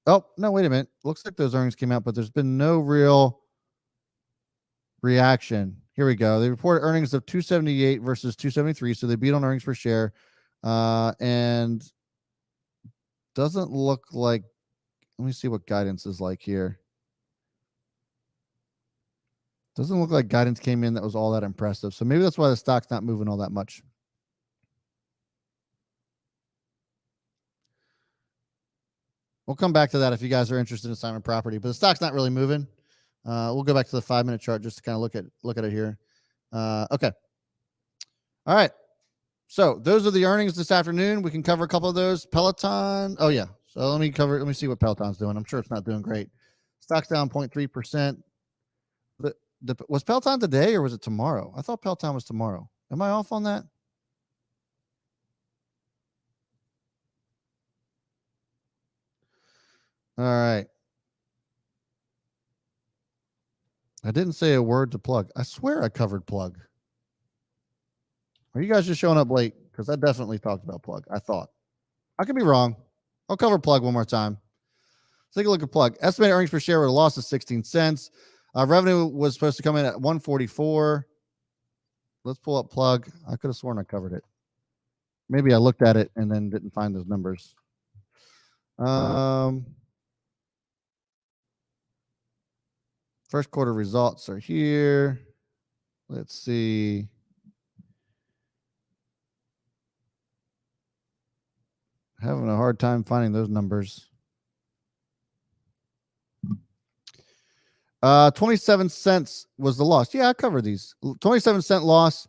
no, wait a minute. Looks like those earnings came out, but there's been no real reaction. Here we go. They reported earnings of 278 versus 273, so they beat on earnings per share. And doesn't look like, let me see what guidance is like here. Doesn't look like guidance came in that was all that impressive. So maybe that's why the stock's not moving all that much. We'll come back to that if you guys are interested in Simon Property, but the stock's not really moving. We'll go back to the 5-minute chart just to kind of look at it here. Okay. All right. So those are the earnings this afternoon. We can cover a couple of those. Peloton. Oh yeah. So let me see what Peloton's doing. I'm sure it's not doing great. Stock's down 0.3%. Was Peloton today or was it tomorrow? I thought Peloton was tomorrow. Am I off on that? All right. I didn't say a word to Plug. I swear I covered Plug. Are you guys just showing up late? Because I definitely talked about Plug. I thought. I could be wrong. I'll cover Plug one more time. Let's take a look at Plug. Estimated earnings per share were a loss of 16 cents. Revenue was supposed to come in at 144. Let's pull up Plug. I could have sworn I covered it. Maybe I looked at it and then didn't find those numbers. First quarter results are here. Let's see. Having a hard time finding those numbers. 27 cents was the loss. Yeah, I covered these. 27-cent loss.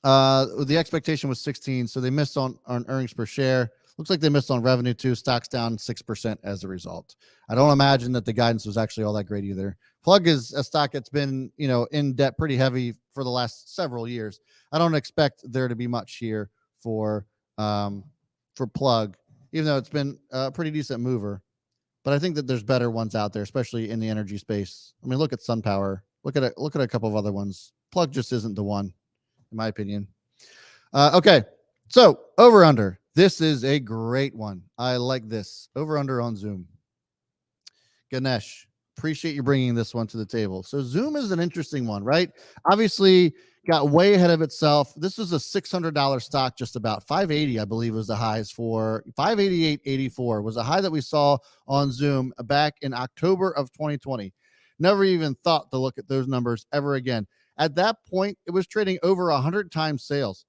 The expectation was 16, so they missed on earnings per share. Looks like they missed on revenue too. Stock's down 6% as a result. I don't imagine that the guidance was actually all that great either. Plug is a stock that's been, in debt pretty heavy for the last several years. I don't expect there to be much here for Plug, even though it's been a pretty decent mover. But I think that there's better ones out there, especially in the energy space. I mean, look at SunPower. Look at a couple of other ones. Plug just isn't the one, in my opinion. Okay, so over under. This is a great one. I like this. Over under on Zoom. Ganesh, appreciate you bringing this one to the table. So Zoom is an interesting one, right? Obviously, got way ahead of itself. This was a $600 stock, just about 580, I believe, was the highs for 588.84 was the high that we saw on Zoom back in October of 2020. Never even thought to look at those numbers ever again. At that point, it was trading over 100 times sales,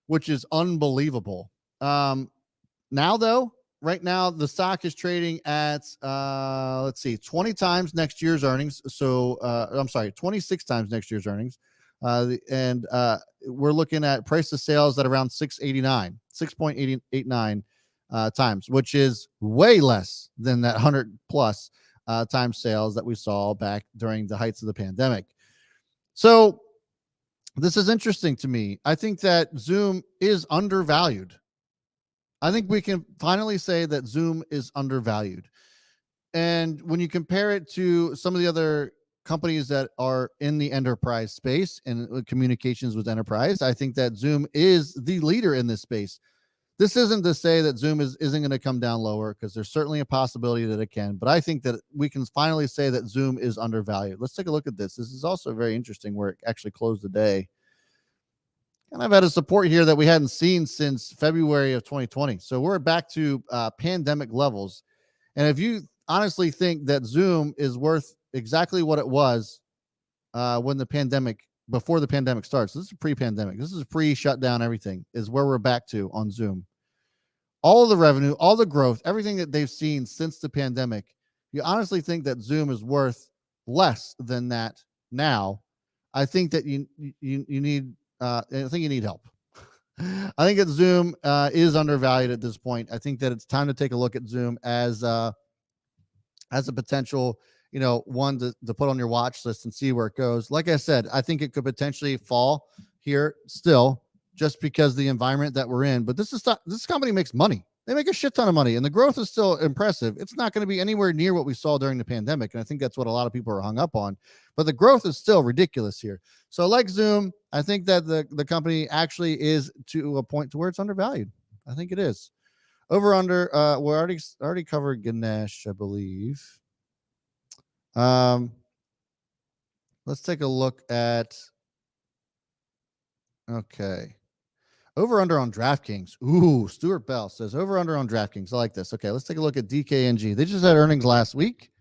which is unbelievable. Now, though, right now the stock is trading at let's see, 20 times next year's earnings. So I'm sorry, 26 times next year's earnings. And we're looking at price to sales at around 6.89 times, which is way less than that 100 plus times sales that we saw back during the heights of the pandemic. So this is interesting to me. I think that Zoom is undervalued. I think we can finally say that Zoom is undervalued. And when you compare it to some of the other companies that are in the enterprise space and communications with enterprise, I think that Zoom is the leader in this space. This isn't to say that Zoom isn't going to come down lower, because there's certainly a possibility that it can. But I think that we can finally say that Zoom is undervalued. Let's take a look at this. This is also very interesting where it actually closed the day. And I've had a support here that we hadn't seen since February of 2020. So we're back to pandemic levels. And if you honestly think that Zoom is worth exactly what it was when the pandemic, before the pandemic starts, this is pre-pandemic, this is pre-shutdown, everything is where we're back to on Zoom. All of the revenue, all the growth, everything that they've seen since the pandemic, you honestly think that Zoom is worth less than that now? I think that you need I think you need help. I think that Zoom is undervalued at this point. I think that it's time to take a look at Zoom as a potential, one to put on your watch list and see where it goes. Like I said, I think it could potentially fall here still, just because the environment that we're in. But this company makes money. They make a shit ton of money, and the growth is still impressive. It's not going to be anywhere near what we saw during the pandemic, and I think that's what a lot of people are hung up on. But the growth is still ridiculous here. So like Zoom, I think that the company actually is to a point to where it's undervalued. I think it is. Over under, we already covered Ganesh, I believe. Let's take a look at, okay. Over under on DraftKings. Ooh, Stuart Bell says over under on DraftKings. I like this. Okay, let's take a look at DKNG. They just had earnings last week.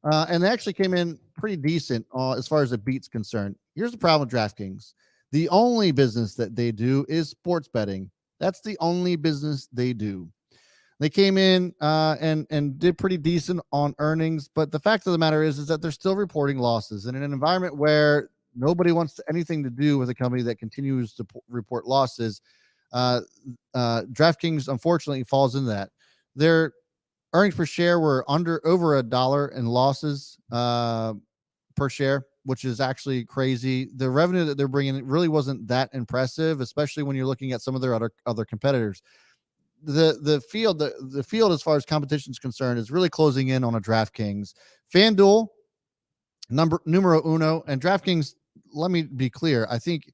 And they actually came in pretty decent as far as the beat's concerned. Here's the problem with DraftKings. The only business that they do is sports betting. That's the only business they do. They came in and did pretty decent on earnings, but the fact of the matter is that they're still reporting losses. And in an environment where nobody wants anything to do with a company that continues to report losses, DraftKings unfortunately falls into that. Their earnings per share were over $1 in losses per share, which is actually crazy. The revenue that they're bringing really wasn't that impressive, especially when you're looking at some of their other competitors. The field as far as competition is concerned is really closing in on a DraftKings. FanDuel, numero uno, and DraftKings, let me be clear, I think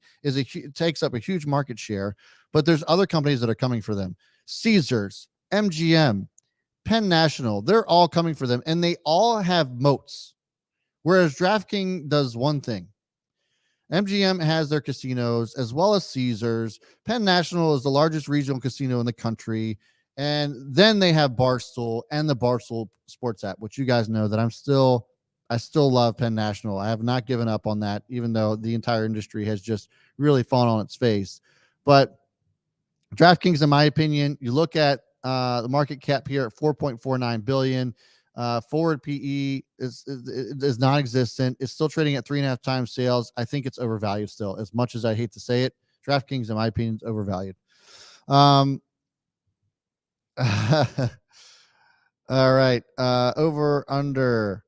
takes up a huge market share, but there's other companies that are coming for them. Caesars, MGM, Penn National, they're all coming for them, and they all have moats. Whereas DraftKings does one thing. MGM has their casinos as well as Caesars. Penn National is the largest regional casino in the country. And then they have Barstool and the Barstool Sports app, which you guys know that I still love Penn National. I have not given up on that, even though the entire industry has just really fallen on its face. But DraftKings, in my opinion, you look at the market cap here at $4.49 billion. Forward PE is non-existent. It's still trading at 3.5 times sales. I think it's overvalued still, as much as I hate to say it. DraftKings, in my opinion, is overvalued. All right. Over under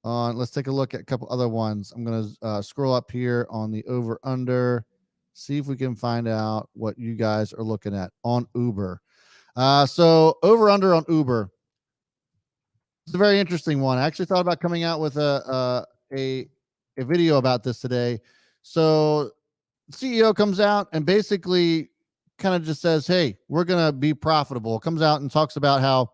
on, let's take a look at a couple other ones. I'm going to scroll up here on the over under, see if we can find out what you guys are looking at on Uber. So over under on Uber. It's a very interesting one. I actually thought about coming out with a video about this today. So CEO comes out and basically kind of just says, hey, we're going to be profitable. Comes out and talks about how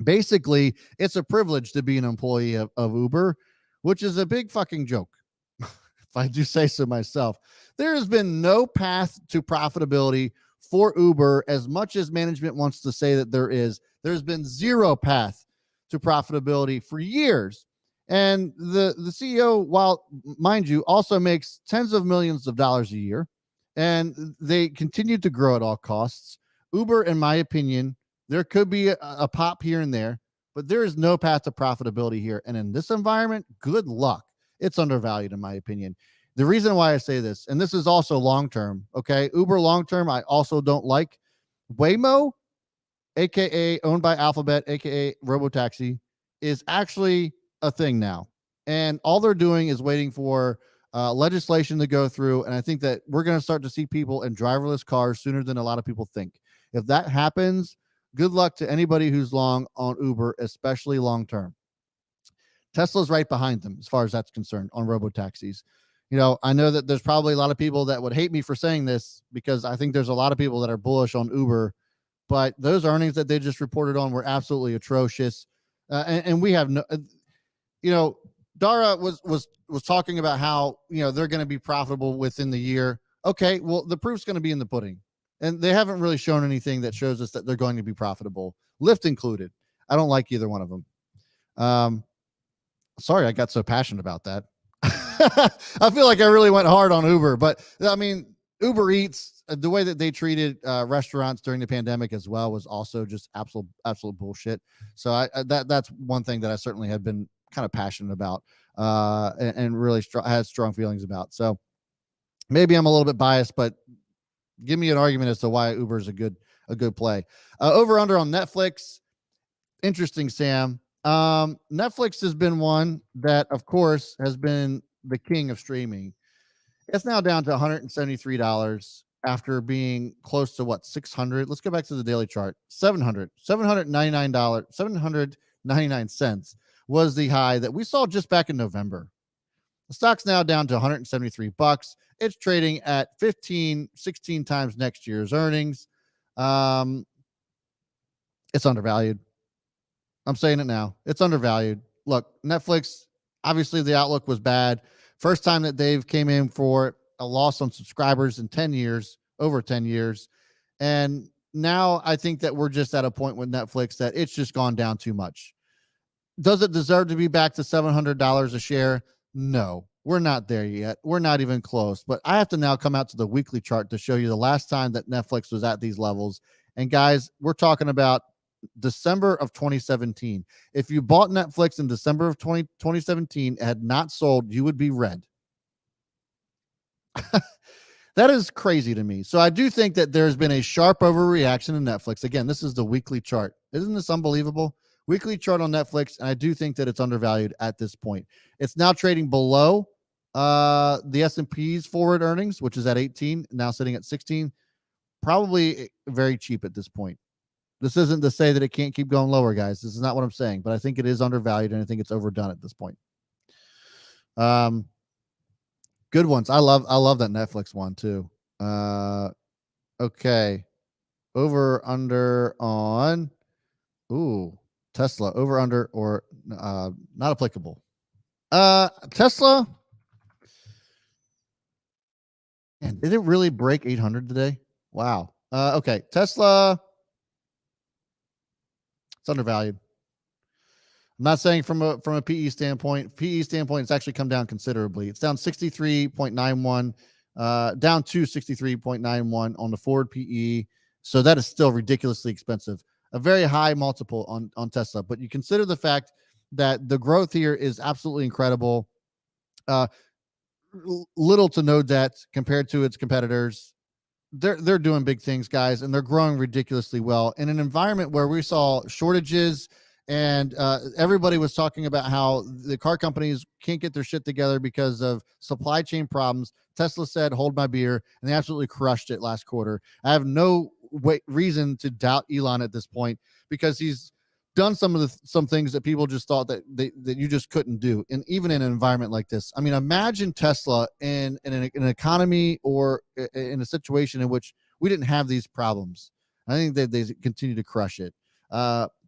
basically it's a privilege to be an employee of Uber, which is a big fucking joke. If I do say so myself. There has been no path to profitability for Uber, as much as management wants to say that there is. There's been zero path to profitability for years. And the CEO, while mind you, also makes tens of millions of dollars a year, and they continue to grow at all costs. Uber, in my opinion, There could be a pop here and there, but there is no path to profitability here. And in this environment, good luck. It's undervalued, in my opinion. The reason why I say this, and this is also long-term, okay? Uber long-term, I also don't like. Waymo, aka owned by Alphabet, aka Robotaxi, is actually a thing now. And all they're doing is waiting for legislation to go through. And I think that we're going to start to see people in driverless cars sooner than a lot of people think. If that happens, good luck to anybody who's long on Uber, especially long-term. Tesla's right behind them as far as that's concerned on robotaxis. You know, I know that there's probably a lot of people that would hate me for saying this because I think there's a lot of people that are bullish on Uber, but those earnings that they just reported on were absolutely atrocious. And we have no, you know, Dara was talking about how, you know, they're going to be profitable within the year. Okay, well, the proof's going to be in the pudding. And they haven't really shown anything that shows us that they're going to be profitable, Lyft included. I don't like either one of them. Sorry, I got so passionate about that. I feel like I really went hard on Uber, but I mean, Uber Eats, the way that they treated restaurants during the pandemic as well was also just absolute bullshit. So that's one thing that I certainly have been kind of passionate about and really has strong feelings about. So maybe I'm a little bit biased, but give me an argument as to why Uber is a good play. Over under on Netflix. Interesting, Sam. Netflix has been one that, of course, has been the king of streaming. It's now down to $173 after being close to what, 600. Let's go back to the daily chart. $799, 799 cents was the high that we saw just back in November. The stock's now down to $173. It's trading at 15, 16 times next year's earnings. It's undervalued. I'm saying it now. It's undervalued. Look, Netflix, obviously the outlook was bad. First time that they've came in for a loss on subscribers in 10 years, over 10 years. And now I think that we're just at a point with Netflix that it's just gone down too much. Does it deserve to be back to $700 a share? No, we're not there yet. We're not even close. But I have to now come out to the weekly chart to show you the last time that Netflix was at these levels. And guys, we're talking about December of 2017. If you bought Netflix in December of 2017, had not sold, you would be red. That is crazy to me. So I do think that there's been a sharp overreaction to Netflix. Again, this is the weekly chart. Isn't this unbelievable? Weekly chart on Netflix, and I do think that it's undervalued at this point. It's now trading below the S&P's forward earnings, which is at 18, now sitting at 16. Probably very cheap at this point. This isn't to say that it can't keep going lower, guys. This is not what I'm saying, but I think it is undervalued, and I think it's overdone at this point. Good ones. I love that Netflix one too. Okay. Over under on Tesla. Over under or not applicable. Tesla. Man, did it really break 800 today? Wow. Okay. Tesla. It's undervalued. I'm not saying from a PE standpoint. PE standpoint, it's actually come down considerably. It's down 63.91, down to 63.91 on the forward PE. So that is still ridiculously expensive. A very high multiple on Tesla. But you consider the fact that the growth here is absolutely incredible. Little to no debt compared to its competitors. They're doing big things, guys, and they're growing ridiculously well in an environment where we saw shortages and everybody was talking about how the car companies can't get their shit together because of supply chain problems. Tesla said, hold my beer, and they absolutely crushed it last quarter. I have no reason to doubt Elon at this point because he's done some things that people just thought that you just couldn't do. And even in an environment like this, I mean, imagine Tesla in an economy or in a situation in which we didn't have these problems. I think that they continue to crush it.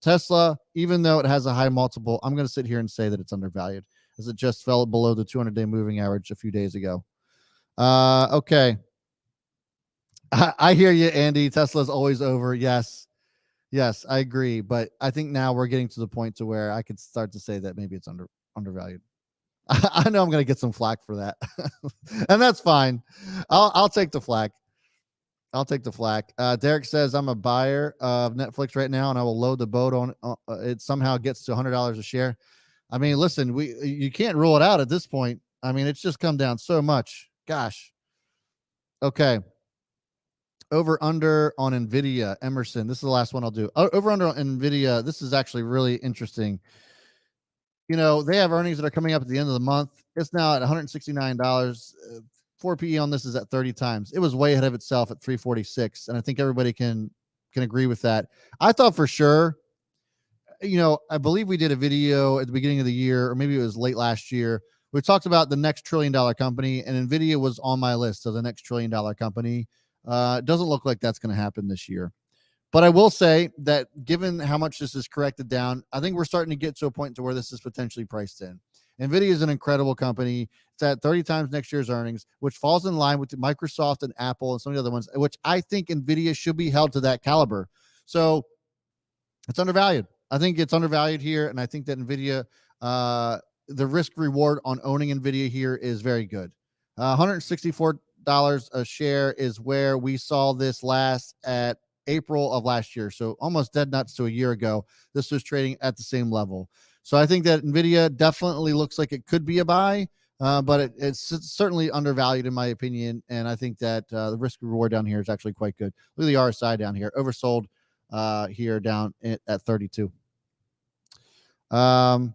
Tesla, even though it has a high multiple, I'm going to sit here and say that it's undervalued as it just fell below the 200-day moving average a few days ago. Okay. I hear you, Andy. Tesla's always over. Yes, I agree. But I think now we're getting to the point to where I could start to say that maybe it's undervalued. I know I'm going to get some flack for that, and that's fine. I'll take the flack. I'll take the flack. Derek says I'm a buyer of Netflix right now, and I will load the boat on it. Somehow gets to $100 a share. I mean, listen, you can't rule it out at this point. I mean, it's just come down so much. Gosh. Okay. Over under on Nvidia, Emerson. This is the last one I'll do. Over under on Nvidia. This is actually really interesting. You know, they have earnings that are coming up at the end of the month. It's now at $169. 4 PE on this is at 30 times. It was way ahead of itself at 346, and I think everybody can agree with that. I thought for sure, you know, I believe we did a video at the beginning of the year, or maybe it was late last year. We talked about the next $1 trillion company, and Nvidia was on my list of the next $1 trillion company. It doesn't look like that's going to happen this year. But I will say that given how much this is corrected down, I think we're starting to get to a point to where this is potentially priced in. Nvidia is an incredible company. It's at 30 times next year's earnings, which falls in line with Microsoft and Apple and some of the other ones, which I think Nvidia should be held to that caliber. So it's undervalued. I think it's undervalued here, and I think that Nvidia, the risk reward on owning Nvidia here is very good. $164 a share is where we saw this last at April of last year. So almost dead nuts to a year ago. This was trading at the same level. So I think that Nvidia definitely looks like it could be a buy, but it's certainly undervalued in my opinion. And I think that the risk reward down here is actually quite good. Look at the RSI down here, oversold here down at 32. No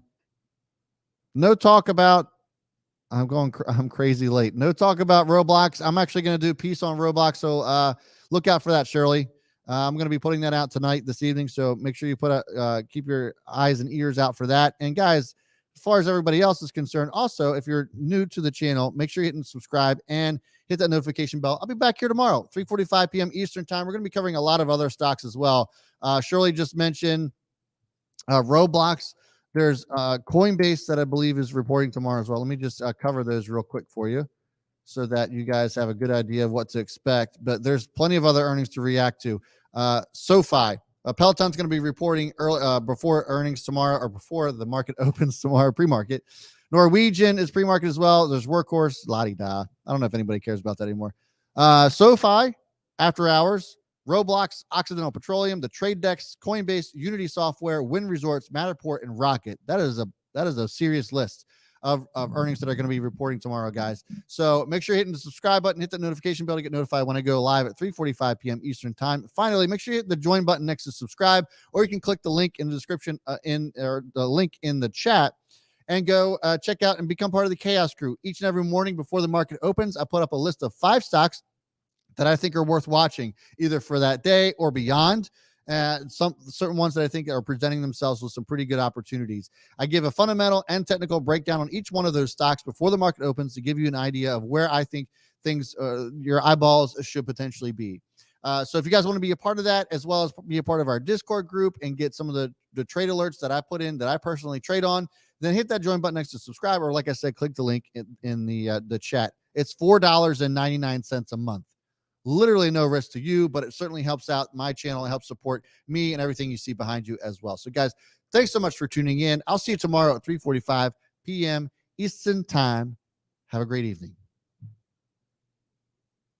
talk about, I'm crazy late. No talk about Roblox. I'm actually going to do a piece on Roblox. So look out for that, Shirley. I'm going to be putting that out tonight, this evening. So make sure you keep your eyes and ears out for that. And guys, as far as everybody else is concerned, also, if you're new to the channel, make sure you hit subscribe and hit that notification bell. I'll be back here tomorrow, 3:45 p.m. Eastern time. We're going to be covering a lot of other stocks as well. Shirley just mentioned Roblox. There's Coinbase that I believe is reporting tomorrow as well. Let me just cover those real quick for you so that you guys have a good idea of what to expect. But there's plenty of other earnings to react to. SoFi, Peloton's going to be reporting early before earnings tomorrow, or before the market opens tomorrow, pre-market. Norwegian is pre-market as well. There's Workhorse, la-di-da. I don't know if anybody cares about that anymore. SoFi, after hours. Roblox, Occidental Petroleum, the Trade Dex, Coinbase, Unity Software, Wind Resorts, Matterport, and Rocket. That is a serious list of earnings that are going to be reporting tomorrow, guys. So make sure you're hitting the subscribe button, hit the notification bell to get notified when I go live at 3:45 p.m. Eastern time. Finally, make sure you hit the join button next to subscribe, or you can click the link in the description or the link in the chat and go check out and become part of the Chaos Crew. Each and every morning before the market opens, I put up a list of 5 stocks that I think are worth watching, either for that day or beyond. Some certain ones that I think are presenting themselves with some pretty good opportunities. I give a fundamental and technical breakdown on each one of those stocks before the market opens to give you an idea of where I think things, your eyeballs should potentially be. So if you guys want to be a part of that, as well as be a part of our Discord group and get some of the trade alerts that I put in that I personally trade on, then hit that join button next to subscribe, or like I said, click the link in the chat. It's $4.99 a month. Literally no risk to you, but it certainly helps out my channel. It helps support me and everything you see behind you as well. So guys, thanks so much for tuning in. I'll see you tomorrow at 3:45 p.m. Eastern time. Have a great evening.